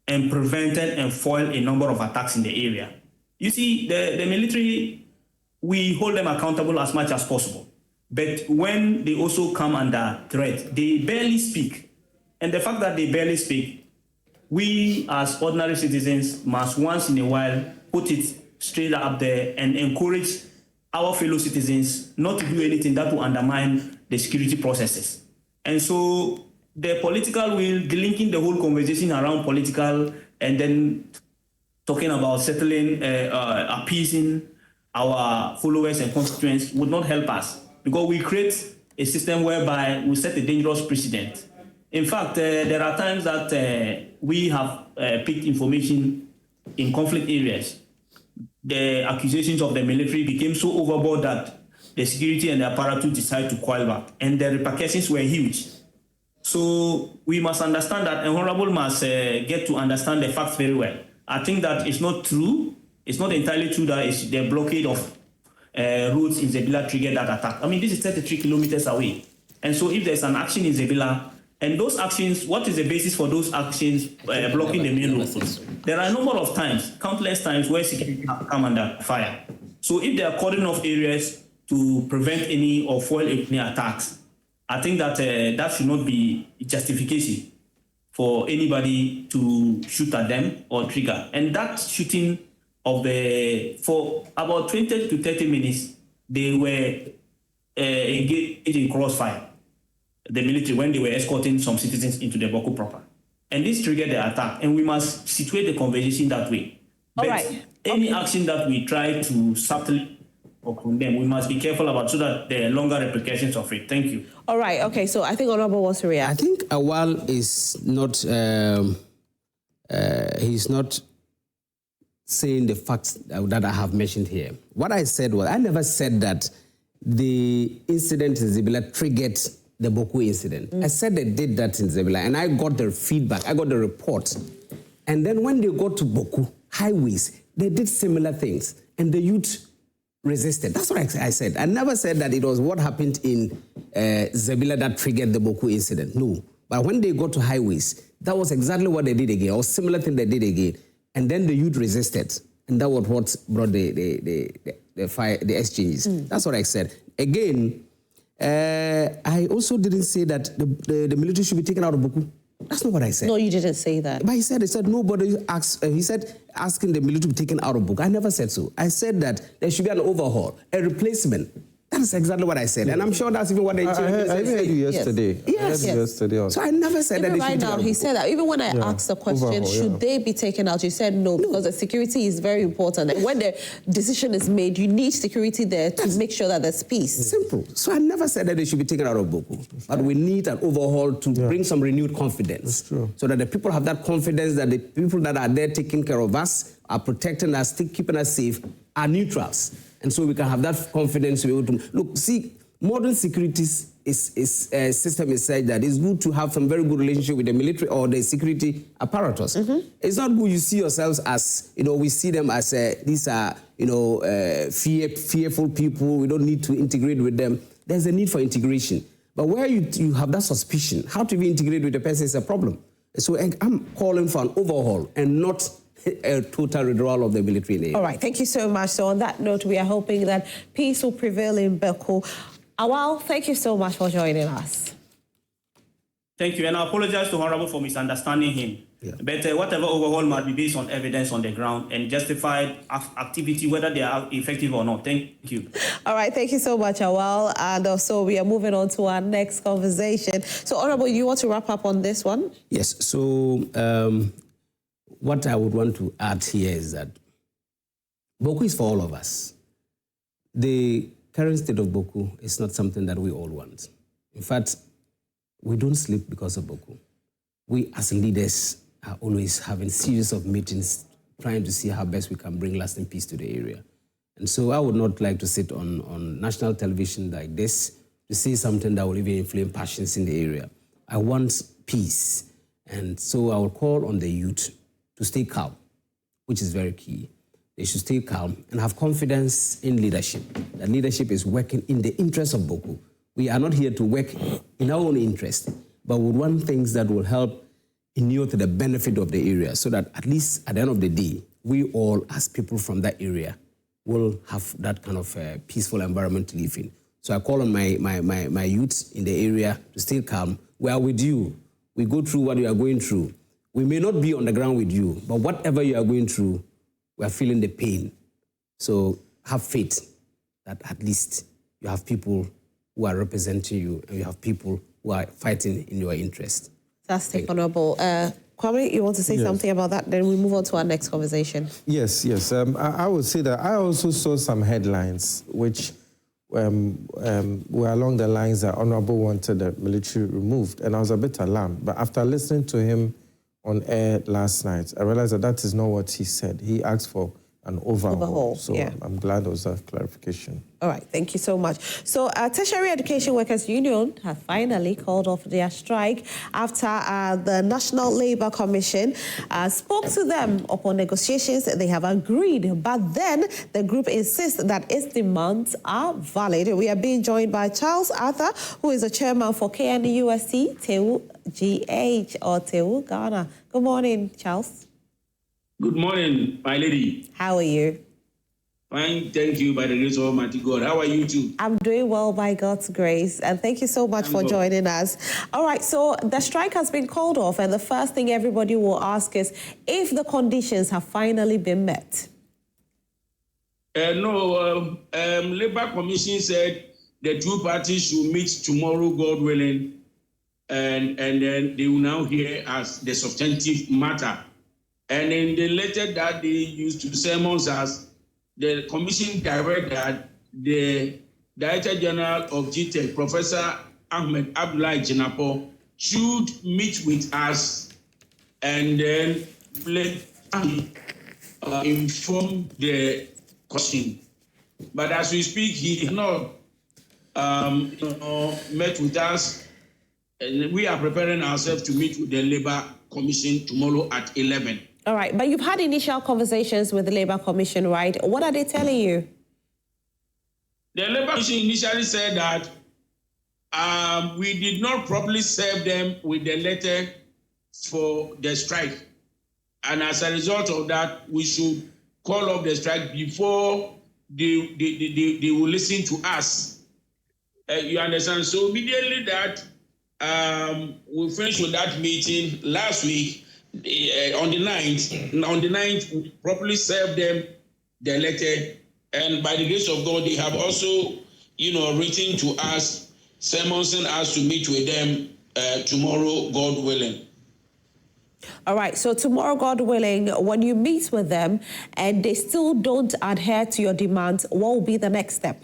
and prevented and foiled a number of attacks in the area? You see, the military, we hold them accountable as much as possible. But when they also come under threat, they barely speak. And the fact that they barely speak, we as ordinary citizens must once in a while put it straight up there and encourage our fellow citizens not to do anything that will undermine the security processes. And so the political will, linking the whole conversation around political and then talking about settling, appeasing our followers and constituents would not help us because we create a system whereby we set a dangerous precedent. In fact, there are times that we have picked information in conflict areas. The accusations of the military became so overboard that the security and the apparatus decided to coil back, and the repercussions were huge. So we must understand that, and Honorable must get to understand the facts very well. I think that it's not true. It's not entirely true that it's the blockade of roads in Ndebilla triggered that attack. I mean, this is 33 kilometers away. And so if there's an action in Ndebilla, and those actions, what is the basis for those actions blocking the main road? There are a number of times, countless times, where security have come under fire. So if they are calling off areas to prevent any or foil any attacks, I think that that should not be justification for anybody to shoot at them or trigger. And that shooting for about 20 to 30 minutes, they were engaged in crossfire, the military, when they were escorting some citizens into the Bawku proper. And this triggered the attack, and we must situate the conversation that way. All but right. Any action that we try to subtly or condemn, we must be careful about so that there are longer repercussions of it. Thank you. All right. Okay. So I think Honorable wants to react. I think Awal is not, he's not saying the facts that I have mentioned here. What I said was, I never said that the incident in Ndebilla triggered the Bawku incident. I said they did that in Ndebilla, and I got the feedback, I got the report. And then when they got to Bawku highways, they did similar things, and the youth resisted. That's what I said. I never said that it was what happened in Ndebilla that triggered the Bawku incident. No. But when they got to highways, that was exactly what they did again, or similar thing they did again. And then the youth resisted. And that was what brought the fire, the exchanges. That's what I said. Again, I also didn't say that the military should be taken out of Bawku. That's not what I said. No, you didn't say that. But he said nobody asked, he said asking the military to be taken out of Bawku. I never said so. I said that there should be an overhaul, a replacement. That's exactly what I said. And I'm sure that's even what they I heard you yesterday. Yes. Yesterday also. So I never said Even that. right now, he said that. Even when I asked the question, should they be taken out? You said no, because the security is very important. And when the decision is made, you need security there to make sure that there's peace. Simple. So I never said that they should be taken out of Bawku. But we need an overhaul to bring some renewed confidence. So that the people have that confidence that the people that are there taking care of us, are protecting us, keeping us safe, are neutrals. And so we can have that confidence to be able to... Look, see, modern security system is such that it's good to have some very good relationship with the military or the security apparatus. It's not good you see yourselves as, we see them as these are, fearful people. We don't need to integrate with them. There's a need for integration. But where you have that suspicion, how to be integrated with the person is a problem. So I'm calling for an overhaul and not a total withdrawal of the military in the area. All right, thank you so much. So on that note, we are hoping that peace will prevail in Bawku. Awal, thank you so much for joining us. Thank you, and I apologize to Honorable for misunderstanding him. But whatever overhaul might be based on evidence on the ground and justified activity, whether they are effective or not. Thank you. All right, thank you so much, Awal. And also, we are moving on to our next conversation. So, Honorable, you want to wrap up on this one? Yes. So, what I would want to add here is that Bawku is for all of us. The current state of Bawku is not something that we all want. In fact, we don't sleep because of Bawku. We as leaders are always having series of meetings trying to see how best we can bring lasting peace to the area. And so I would not like to sit on national television like this to say something that will even inflame passions in the area. I want peace. And so I will call on the youth to stay calm, which is very key. They should stay calm and have confidence in leadership. That leadership is working in the interest of Bawku. We are not here to work in our own interest, but we want things that will help inure to the benefit of the area so that at least at the end of the day, we all as people from that area will have that kind of peaceful environment to live in. So I call on my youths in the area to stay calm. We are with you. We go through what you are going through. We may not be on the ground with you, but whatever you are going through, we are feeling the pain. So have faith that at least you have people who are representing you and you have people who are fighting in your interest. Fantastic, Honorable. Kwame, you want to say something about that? Then we move on to our next conversation. Yes. I would say that I also saw some headlines which were along the lines that Honorable wanted the military removed, and I was a bit alarmed. But after listening to him on air last night, I realized that is not what he said. He asked for an overhaul. So I'm glad there was a clarification. All right, thank you so much. So Tertiary Education Workers Union have finally called off their strike after the National Labour Commission spoke to them upon negotiations. They have agreed, but then the group insists that its demands are valid. We are being joined by Charles Arthur, who is the chairman for KNUST, TEU GH, or TEU Ghana. Good morning, Charles. Good morning, my lady. How are you? Fine, thank you, by the grace of Almighty God. How are you too? I'm doing well by God's grace, and thank you so much for joining us. All right, so the strike has been called off, and the first thing everybody will ask is if the conditions have finally been met. No, Labour Commission said the two parties should meet tomorrow, God willing, and then they will now hear as the substantive matter. And in the letter that they used to summons us, the commission directed that the Director General of GTEC, Professor Ahmed Abdullahi Jinapo, should meet with us and then inform the question. But as we speak, he has not met with us, and we are preparing ourselves to meet with the Labour Commission tomorrow at 11. All right, but you've had initial conversations with the Labour Commission, right? What are they telling you? The Labour Commission initially said that we did not properly serve them with the letter for the strike. And as a result of that, we should call off the strike before they will listen to us. You understand? So immediately that we finished with that meeting last week, on the 9th, we properly served them the letter, and by the grace of God, they have also written to us, summoning us to meet with them tomorrow, God willing. All right, so tomorrow, God willing, when you meet with them and they still don't adhere to your demands, what will be the next step?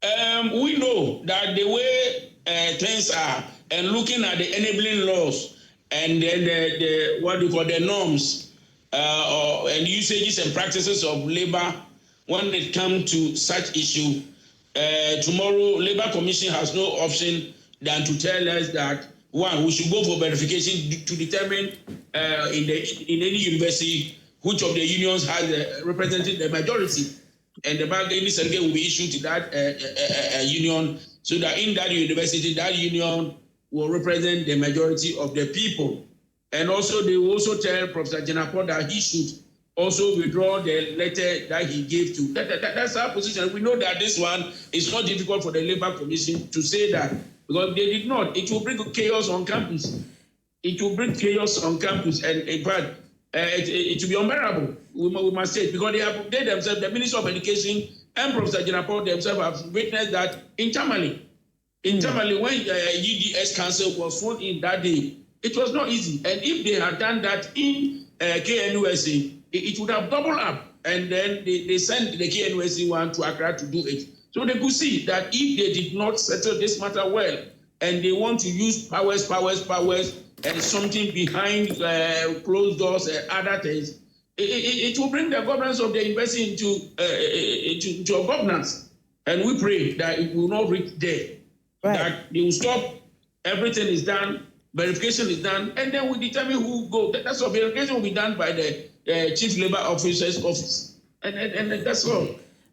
We know that the way things are, and looking at the enabling laws and then the what do you call the norms and usages and practices of labor when it comes to such issue, tomorrow Labor Commission has no option than to tell us that one, we should go for verification to determine in any university which of the unions has represented the majority, and the bargaining certificate will be issued to that union, so that in that university, that union will represent the majority of the people. And also, they will also tell Professor Jenapo that he should also withdraw the letter that he gave to. That's our position. We know that this one is not difficult for the Labor Commission to say that, because they did not. It will bring chaos on campus. It will bring chaos on campus, and in fact, it will be unbearable. We must say it, because they themselves, the Minister of Education and Professor Jenapo themselves have witnessed that internally. Internally, when UDS Council was sworn in that day, it was not easy. And if they had done that in KNUSA, it would have doubled up. And then they sent the KNUSA one to Accra to do it. So they could see that if they did not settle this matter well, and they want to use powers, and something behind closed doors and other things, it will bring the governance of the university into a governance. And we pray that it will not reach there. Right. That they will stop, everything is done, verification is done, and then we determine who go. That's all. Verification will be done by the Chief Labor Officer's office, and that's all.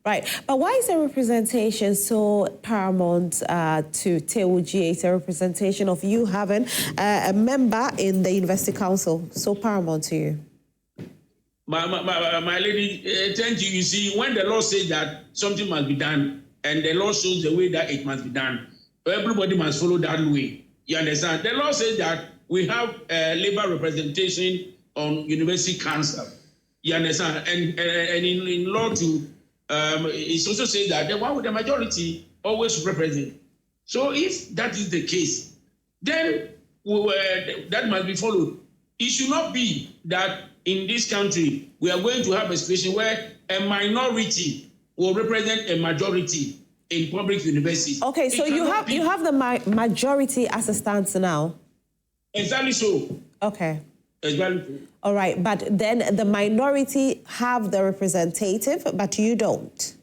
Right, but why is the representation so paramount to Tewu GA, a representation of you having a member in the University Council so paramount to you? My lady, thank you. You see, when the law says that something must be done, and the law shows the way that it must be done, everybody must follow that way. You understand? The law says that we have labor representation on University Council. You understand? And in law too, it also says that the one with the majority always represent. So if that is the case, then that must be followed. It should not be that in this country we are going to have a situation where a minority will represent a majority in public universities. Okay, so you have the majority as a stance now. Exactly so. Okay. Exactly. All right, but then the minority have the representative, but you don't.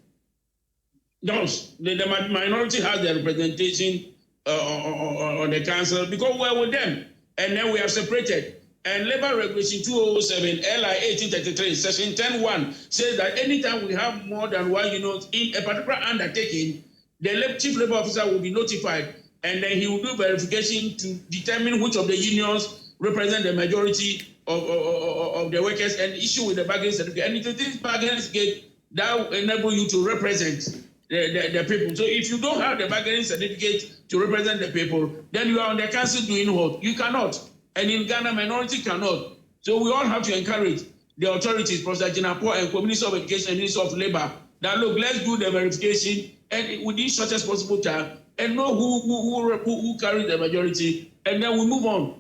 Yes, the minority has the representation on the council because we're with them, and then we have separated. And Labor Regulation 2007, LI 1833, Section 10.1 says that anytime we have more than one unit in a particular undertaking, the Chief Labor Officer will be notified, and then he will do verification to determine which of the unions represent the majority of the workers and issue with the bargaining certificate. And it is this bargaining certificate that will enable you to represent the people. So if you don't have the bargaining certificate to represent the people, then you are on the council doing what? You cannot. And in Ghana, minority cannot. So we all have to encourage the authorities, Professor Jenapo and Minister of Education and Minister of Labor, that look, let's do the verification and within shortest possible time and know who carries the majority, and then we move on.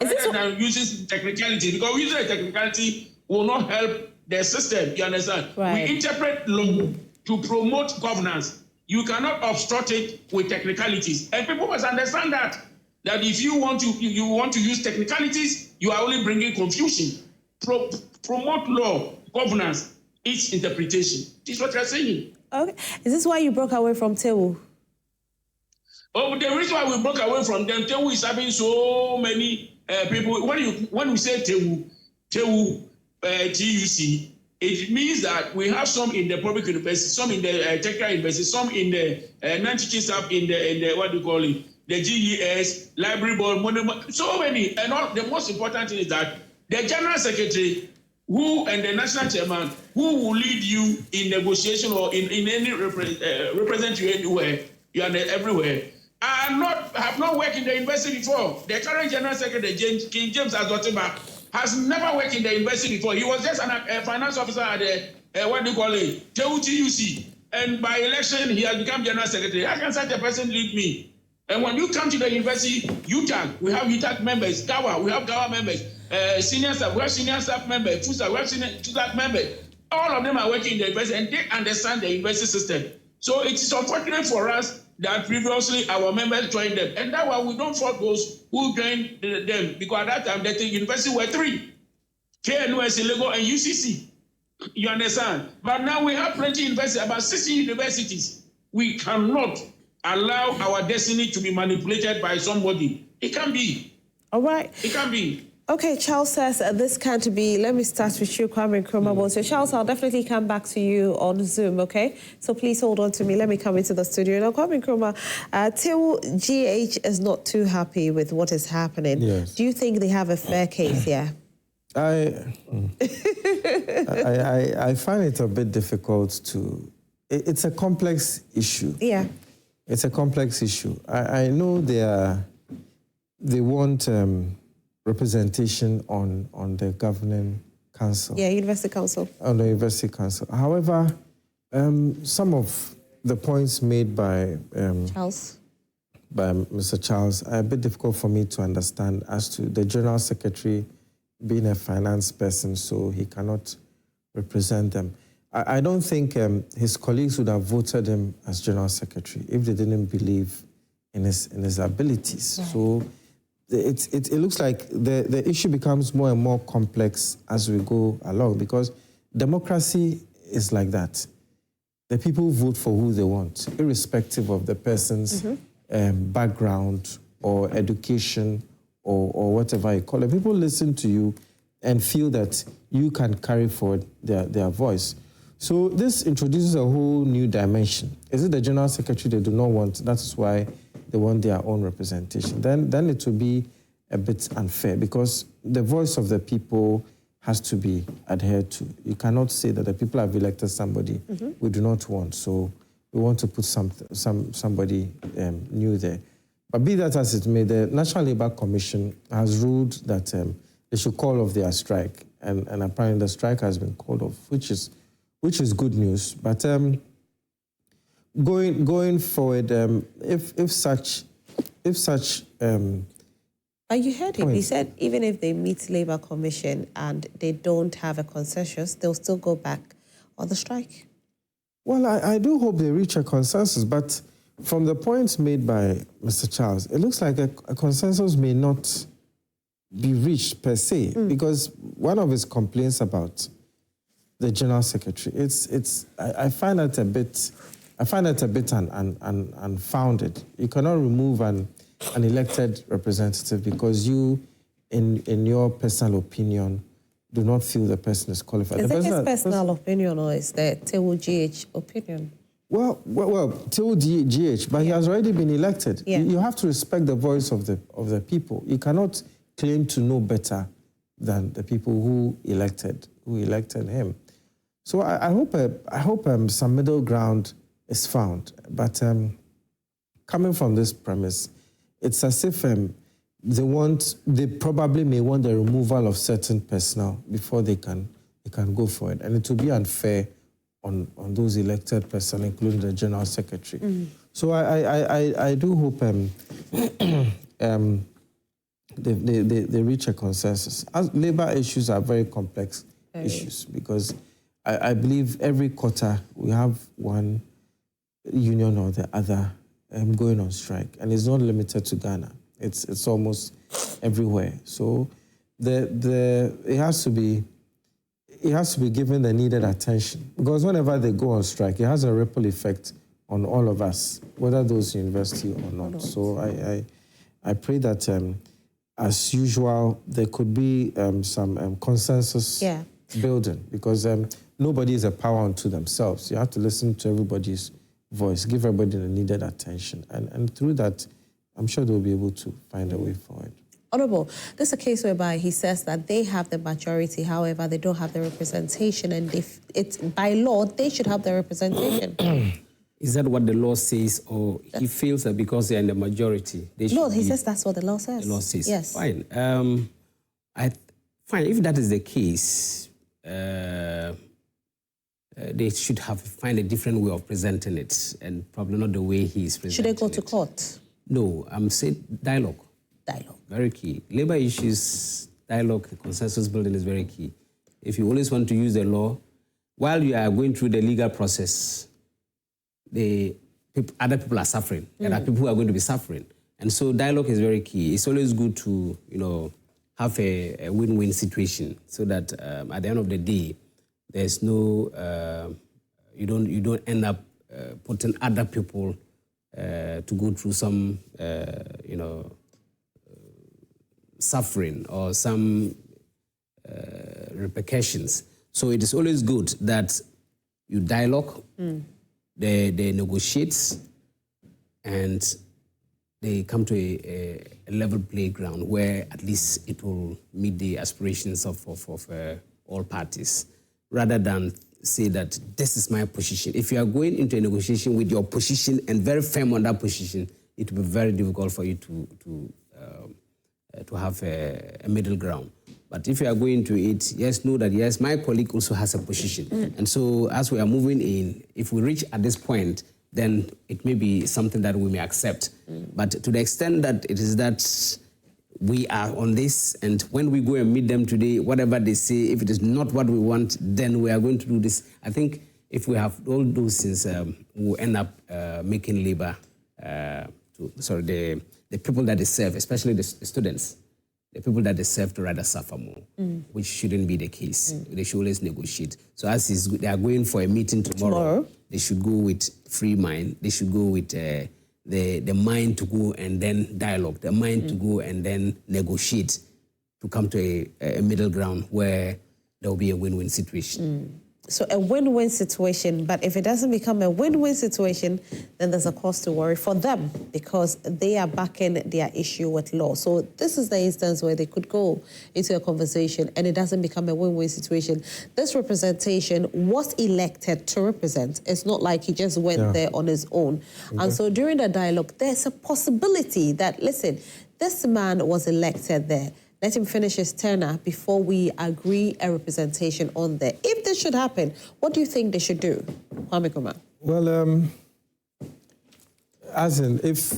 Rather than using technicality, because using a technicality will not help the system. You understand? Right. We interpret law to promote governance. You cannot obstruct it with technicalities, and people must understand that if you want to use technicalities, you are only bringing confusion. Promote law, governance, its interpretation. This is what you're saying. Okay. Is this why you broke away from Tewu? Oh, the reason why we broke away from them, Tewu is having so many people. When we say Tewu, TUC, it means that we have some in the public university, some in the technical university, some in the non-teaching staff in the what do you call it? The GES, library board, so many. And the most important thing is that the general secretary, and the national chairman, who will lead you in negotiation or in any represent you anywhere, you are everywhere, have not worked in the university before. The current general secretary, King James Azotiba, has never worked in the university before. He was just a finance officer at the Tewu TUC. and by election he has become general secretary. How can such a person lead me? And when you come to the university, UTAG, we have UTAG members, GAWA, we have GAWA members, senior staff, we have senior staff members, FUSA, we have senior staff members. All of them are working in the university and they understand the university system. So it is unfortunate for us that previously our members joined them. And that's why we don't fault those who joined them, because at that time the university were 3. KNUS, Lagos, and UCC. You understand? But now we have plenty of universities, about 60 universities. We cannot allow our destiny to be manipulated by somebody. It can be. All right. It can be. Okay, Charles says this can't be. Let me start with you, Kwame Nkrumah. So, Charles, I'll definitely come back to you on Zoom, okay? So please hold on to me. Let me come into the studio. Now, Kwame Nkrumah, till GH is not too happy with what is happening. Yes. Do you think they have a fair case here? I find it a bit difficult to... It's a complex issue. Yeah. It's a complex issue. I know they want representation on the governing council. Yeah, University Council. On the University Council. However, some of the points made by Charles. By Mr. Charles are a bit difficult for me to understand as to the General Secretary being a finance person, so he cannot represent them. I don't think his colleagues would have voted him as General Secretary if they didn't believe in his abilities. Right. So it looks like the issue becomes more and more complex as we go along, because democracy is like that. The people vote for who they want, irrespective of the person's background or education or whatever you call it. People listen to you and feel that you can carry forward their voice. So this introduces a whole new dimension. Is it the General Secretary they do not want? That's why they want their own representation. Then it will be a bit unfair, because the voice of the people has to be adhered to. You cannot say that the people have elected somebody we do not want, so we want to put somebody new there. But be that as it may, the National Labour Commission has ruled that they should call off their strike, and apparently the strike has been called off, which is good news. But going forward, if such but you heard him. He said even if they meet Labour Commission and they don't have a consensus, they'll still go back on the strike. Well, I do hope they reach a consensus, but from the points made by Mr. Charles, it looks like a consensus may not be reached per se, because one of his complaints about the General Secretary, I find that a bit unfounded. You cannot remove an elected representative because you, in your personal opinion, do not feel the person is qualified. Is that his personal opinion, or is that Tewu GH opinion? Well, Tewu GH, but he has already been elected. Yeah. You have to respect the voice of the people. You cannot claim to know better than the people who elected him. So I hope some middle ground is found. But coming from this premise, it's as if they probably may want the removal of certain personnel before they can go for it, and it will be unfair on those elected personnel, including the General Secretary. So I do hope they reach a consensus. Labour issues are very complex issues, because I believe every quarter we have one union or the other going on strike, and it's not limited to Ghana. It's almost everywhere. So it has to be given the needed attention, because whenever they go on strike, it has a ripple effect on all of us, whether those in university or not. So I pray that as usual there could be some consensus building, because nobody is a power unto themselves. You have to listen to everybody's voice, give everybody the needed attention, and through that, I'm sure they'll be able to find a way forward. Honourable, this is a case whereby he says that they have the majority, however, they don't have the representation, and if it's by law, they should have the representation. Is that what the law says, or he feels that because they're in the majority, they should? No, he says that's what the law says. The law says. Yes. Fine. Fine. If that is the case, the they should find a different way of presenting it, and probably not the way he is presenting it. Should they go to court? No, I'm saying dialogue. Dialogue. Very key. Labor issues, dialogue, consensus building is very key. If you always want to use the law, while you are going through the legal process, other people are suffering. There are people who are going to be suffering. And so dialogue is very key. It's always good to, have a win-win situation so that at the end of the day, there's no, you don't end up putting other people to go through some, suffering or some repercussions. So it is always good that you dialogue, they negotiate, and they come to a level playground where at least it will meet the aspirations of all parties, rather than say that this is my position. If you are going into a negotiation with your position and very firm on that position, it will be very difficult for you to have a middle ground. But if you are going to it, know that yes, my colleague also has a position. And so as we are moving in, if we reach at this point, then it may be something that we may accept. But to the extent that it is that we are on this, and when we go and meet them today, whatever they say, if it is not what we want, then we are going to do this. I think if we have all those things, we'll end up making labor, the people that they serve, especially the students, the people that they serve to rather suffer more, which shouldn't be the case. They should always negotiate. So as they are going for a meeting tomorrow, they should go with free mind. They should go with the mind to go and then dialogue, the mind to go and then negotiate to come to a middle ground where there will be a win-win situation. So a win-win situation, but if it doesn't become a win-win situation, then there's a cause to worry for them because they are backing their issue with law. So this is the instance where they could go into a conversation and it doesn't become a win-win situation. This representation was elected to represent. It's not like he just went there on his own. And so during the dialogue, there's a possibility that, listen, this man was elected there. Let him finish his tenure before we agree a representation on there. If this should happen, what do you think they should do, Kwame Nkrumah? Well, as in, if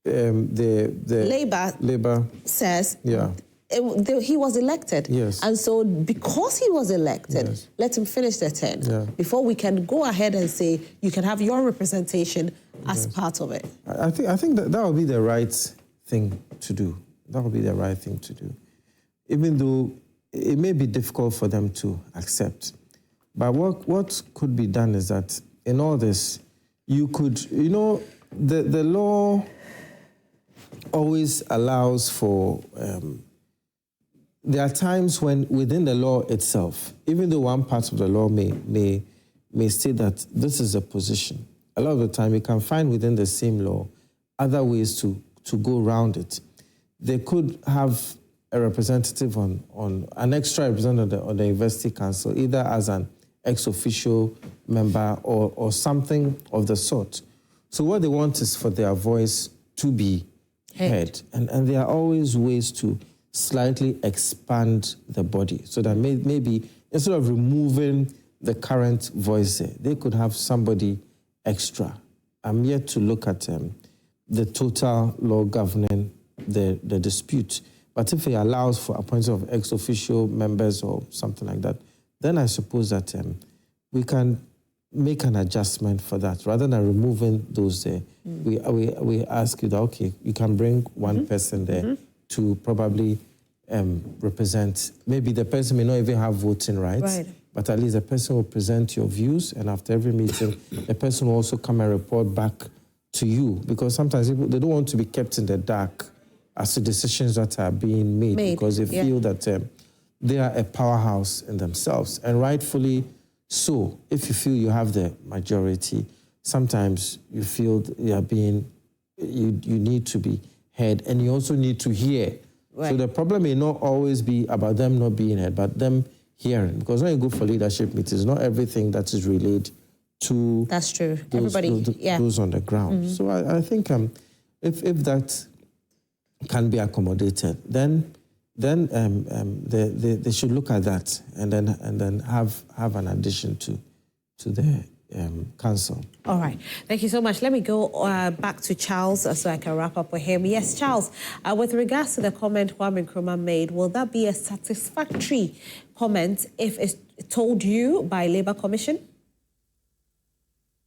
the Labour says he was elected. Yes. And so because he was elected, let him finish the term before we can go ahead and say you can have your representation as part of it. I think that would be the right thing to do. That would be the right thing to do. Even though it may be difficult for them to accept. But what could be done is that in all this, you could, the law always allows for, there are times when within the law itself, even though one part of the law may state that this is a position, a lot of the time you can find within the same law other ways to go around it. They could have a representative on an extra representative on the University Council, either as an ex-officio member or something of the sort. So what they want is for their voice to be heard. And there are always ways to slightly expand the body so that maybe instead of removing the current voice there, they could have somebody extra. I'm yet to look at the total law governing the dispute. But if it allows for appointment of ex-officio members or something like that, then I suppose that we can make an adjustment for that. Rather than removing those there, we ask you that, okay, you can bring one person there to probably represent. Maybe the person may not even have voting rights, but at least the person will present your views, and after every meeting, the person will also come and report back to you, because sometimes people, they don't want to be kept in the dark as to decisions that are being made. Because they feel that they are a powerhouse in themselves, and rightfully so. If you feel you have the majority, sometimes you feel you are being, you need to be heard, and you also need to hear. So the problem may not always be about them not being heard, but them hearing. Because when you go for leadership meetings, not everything that is relayed to that's true. Those, those on the ground. So I think if that can be accommodated, then they should look at that and then have an addition to to the council. All right. Thank you so much. Let me go back to Charles so I can wrap up with him. Yes, Charles, with regards to the comment Kwame Nkrumah made, will that be a satisfactory comment if it's told you by Labour Commission?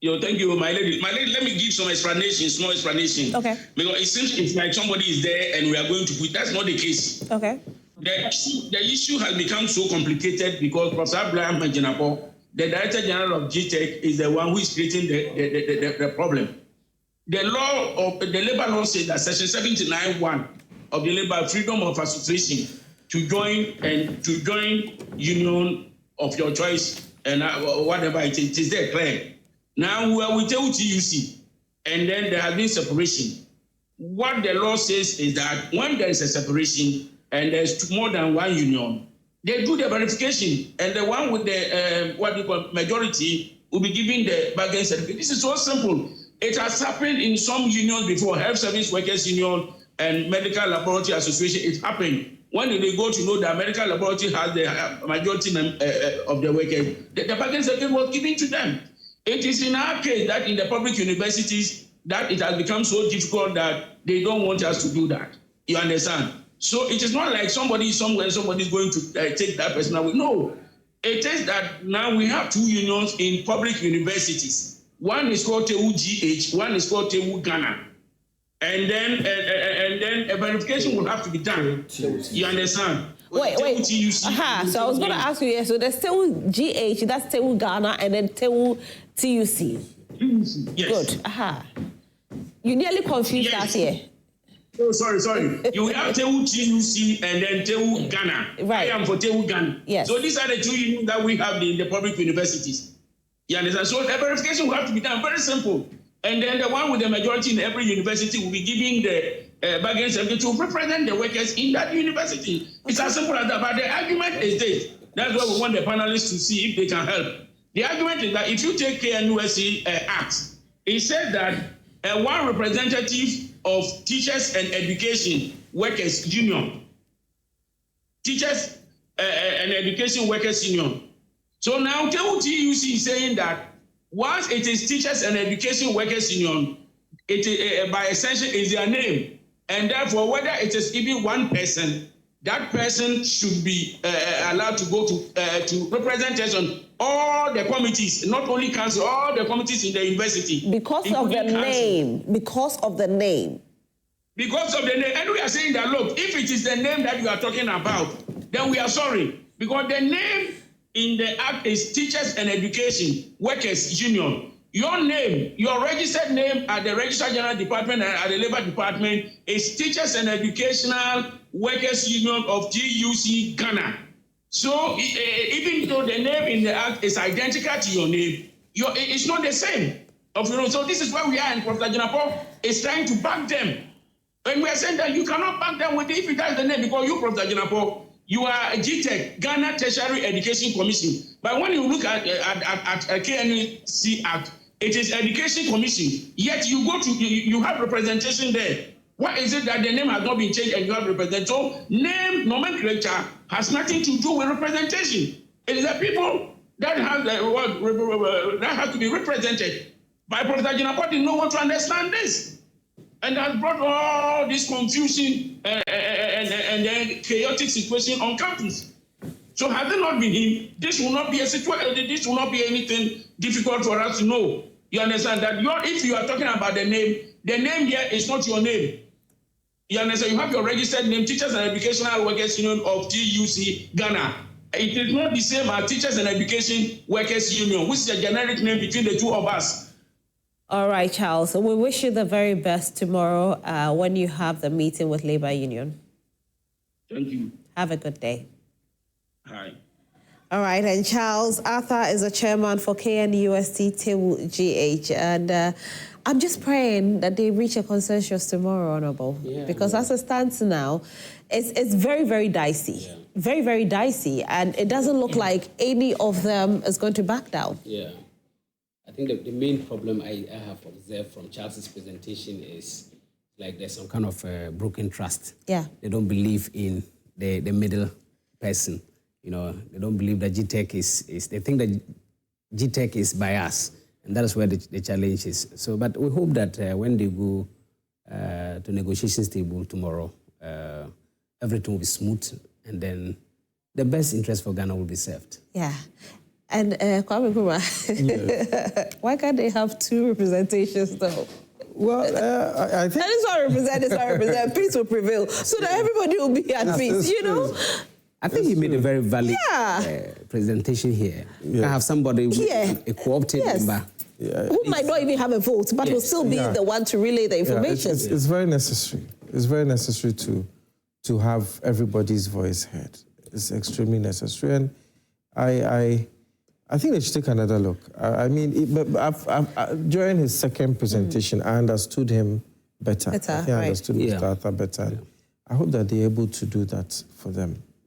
Thank you, my lady. My lady, let me give some explanation, small explanation. Okay. Because it seems it's like somebody is there and we are going to quit. That's not the case. Okay. The issue has become so complicated because Professor Abraham Majinapo, the Director General of GTEC, is the one who is creating the problem. The law of the Labour law says that Section 79(1) of the Labour Freedom of Association to join union of your choice and whatever it is there clear. Now we are with TUC, and then there has been separation. What the law says is that when there is a separation and there's more than one union, they do the verification, and the one with the majority will be giving the bargain certificate. This is so simple. It has happened in some unions before, Health Service Workers Union and Medical Laboratory Association. It happened. When they go to know that medical laboratory has the majority of the workers, the bargain certificate was given to them. It is in our case that in the public universities that it has become so difficult that they don't want us to do that. You understand? So it is not like somebody somewhere, somebody is going to take that person away. No, it is that now we have two unions in public universities. One is called TEU GH, one is called TEU Ghana. And then a verification will have to be done. You understand? Wait. So I was going to ask you, so there's TEU GH, that's TEU Ghana, and then TEU TUC. Yes. Good. You nearly confused us here. Oh, sorry. You have TEU TUC and then TEU Ghana. Right. I am for TEU Ghana. Yes. So these are the two unions that we have in the public universities. You understand? So the verification will have to be done. Very simple. And then the one with the majority in every university will be giving the bargain certificate to represent the workers in that university. Okay. It's as simple as that. But the argument is this. That's what we want the panelists to see if they can help. The argument is that if you take KNUSC Act, it says that one representative of Teachers and Education Workers Union, Teachers and Education Workers Union. So now TUC is saying that once it is Teachers and Education Workers Union, it by extension is their name, and therefore whether it is even one person, that person should be allowed to go to representation. All the committees, not only council, all the committees in the university. Because of the name. Because of the name. And we are saying that, look, if it is the name that you are talking about, then we are sorry. Because the name in the act is Teachers and Education Workers Union. Your name, your registered name at the Registrar General Department and at the Labour Department is Teachers and Educational Workers Union of TUC Ghana. So even though the name in the act is identical to your name, it's not the same. So this is where we are, and Professor Jinapo is trying to back them. And we are saying that you cannot back them with it if that's the name, because you, Professor Jinapo, you are GTEC, Ghana Tertiary Education Commission. But when you look at KNUC Act, it is Education Commission. Yet you have representation there. Why is it that the name has not been changed and you have representation? So name nomenclature has nothing to do with representation. It is the people that have to be represented. But Professor Jinapo did not want to understand this. And has brought all this confusion and then chaotic situation on campus. So had it not been him, this will not be a situation, this will not be anything difficult for us to know. You understand that if you are talking about the name here is not your name. You understand? You have your registered name, Teachers and Educational Workers Union of TUC Ghana. It is not the same as Teachers and Education Workers Union, which is a generic name between the two of us. All right, Charles. So we wish you the very best tomorrow when you have the meeting with Labour Union. Thank you. Have a good day. Hi. All right, and Charles Arthur is a chairman for KNUST TEU GH, and I'm just praying that they reach a consensus tomorrow, Honourable, because as it stands now, it's very, very dicey, very, very dicey, and it doesn't look like any of them is going to back down. Yeah, I think the main problem I have observed from Charles's presentation is like there's some kind of broken trust. Yeah, they don't believe in the middle person. You know, they don't believe that GTEC is. They think that GTEC is by us, and that is where the challenge is. So, but we hope that when they go to negotiations table tomorrow, everything will be smooth, and then the best interest for Ghana will be served. Yeah. And Kwame Nkrumah, why can't they have two representations though? Well, I think... And it's not represent, peace will prevail, so that everybody will be at peace, you know? I think he made a very valid presentation here. You have somebody, a coopted member. Who might not even have a vote, but will still be the one to relay the information. It's very necessary. It's very necessary to have everybody's voice heard. It's extremely necessary. And I think they should take another look. I mean, during his second presentation, I understood him better. I think I understood Mr. Arthur better. And I hope that they're able to do that for them.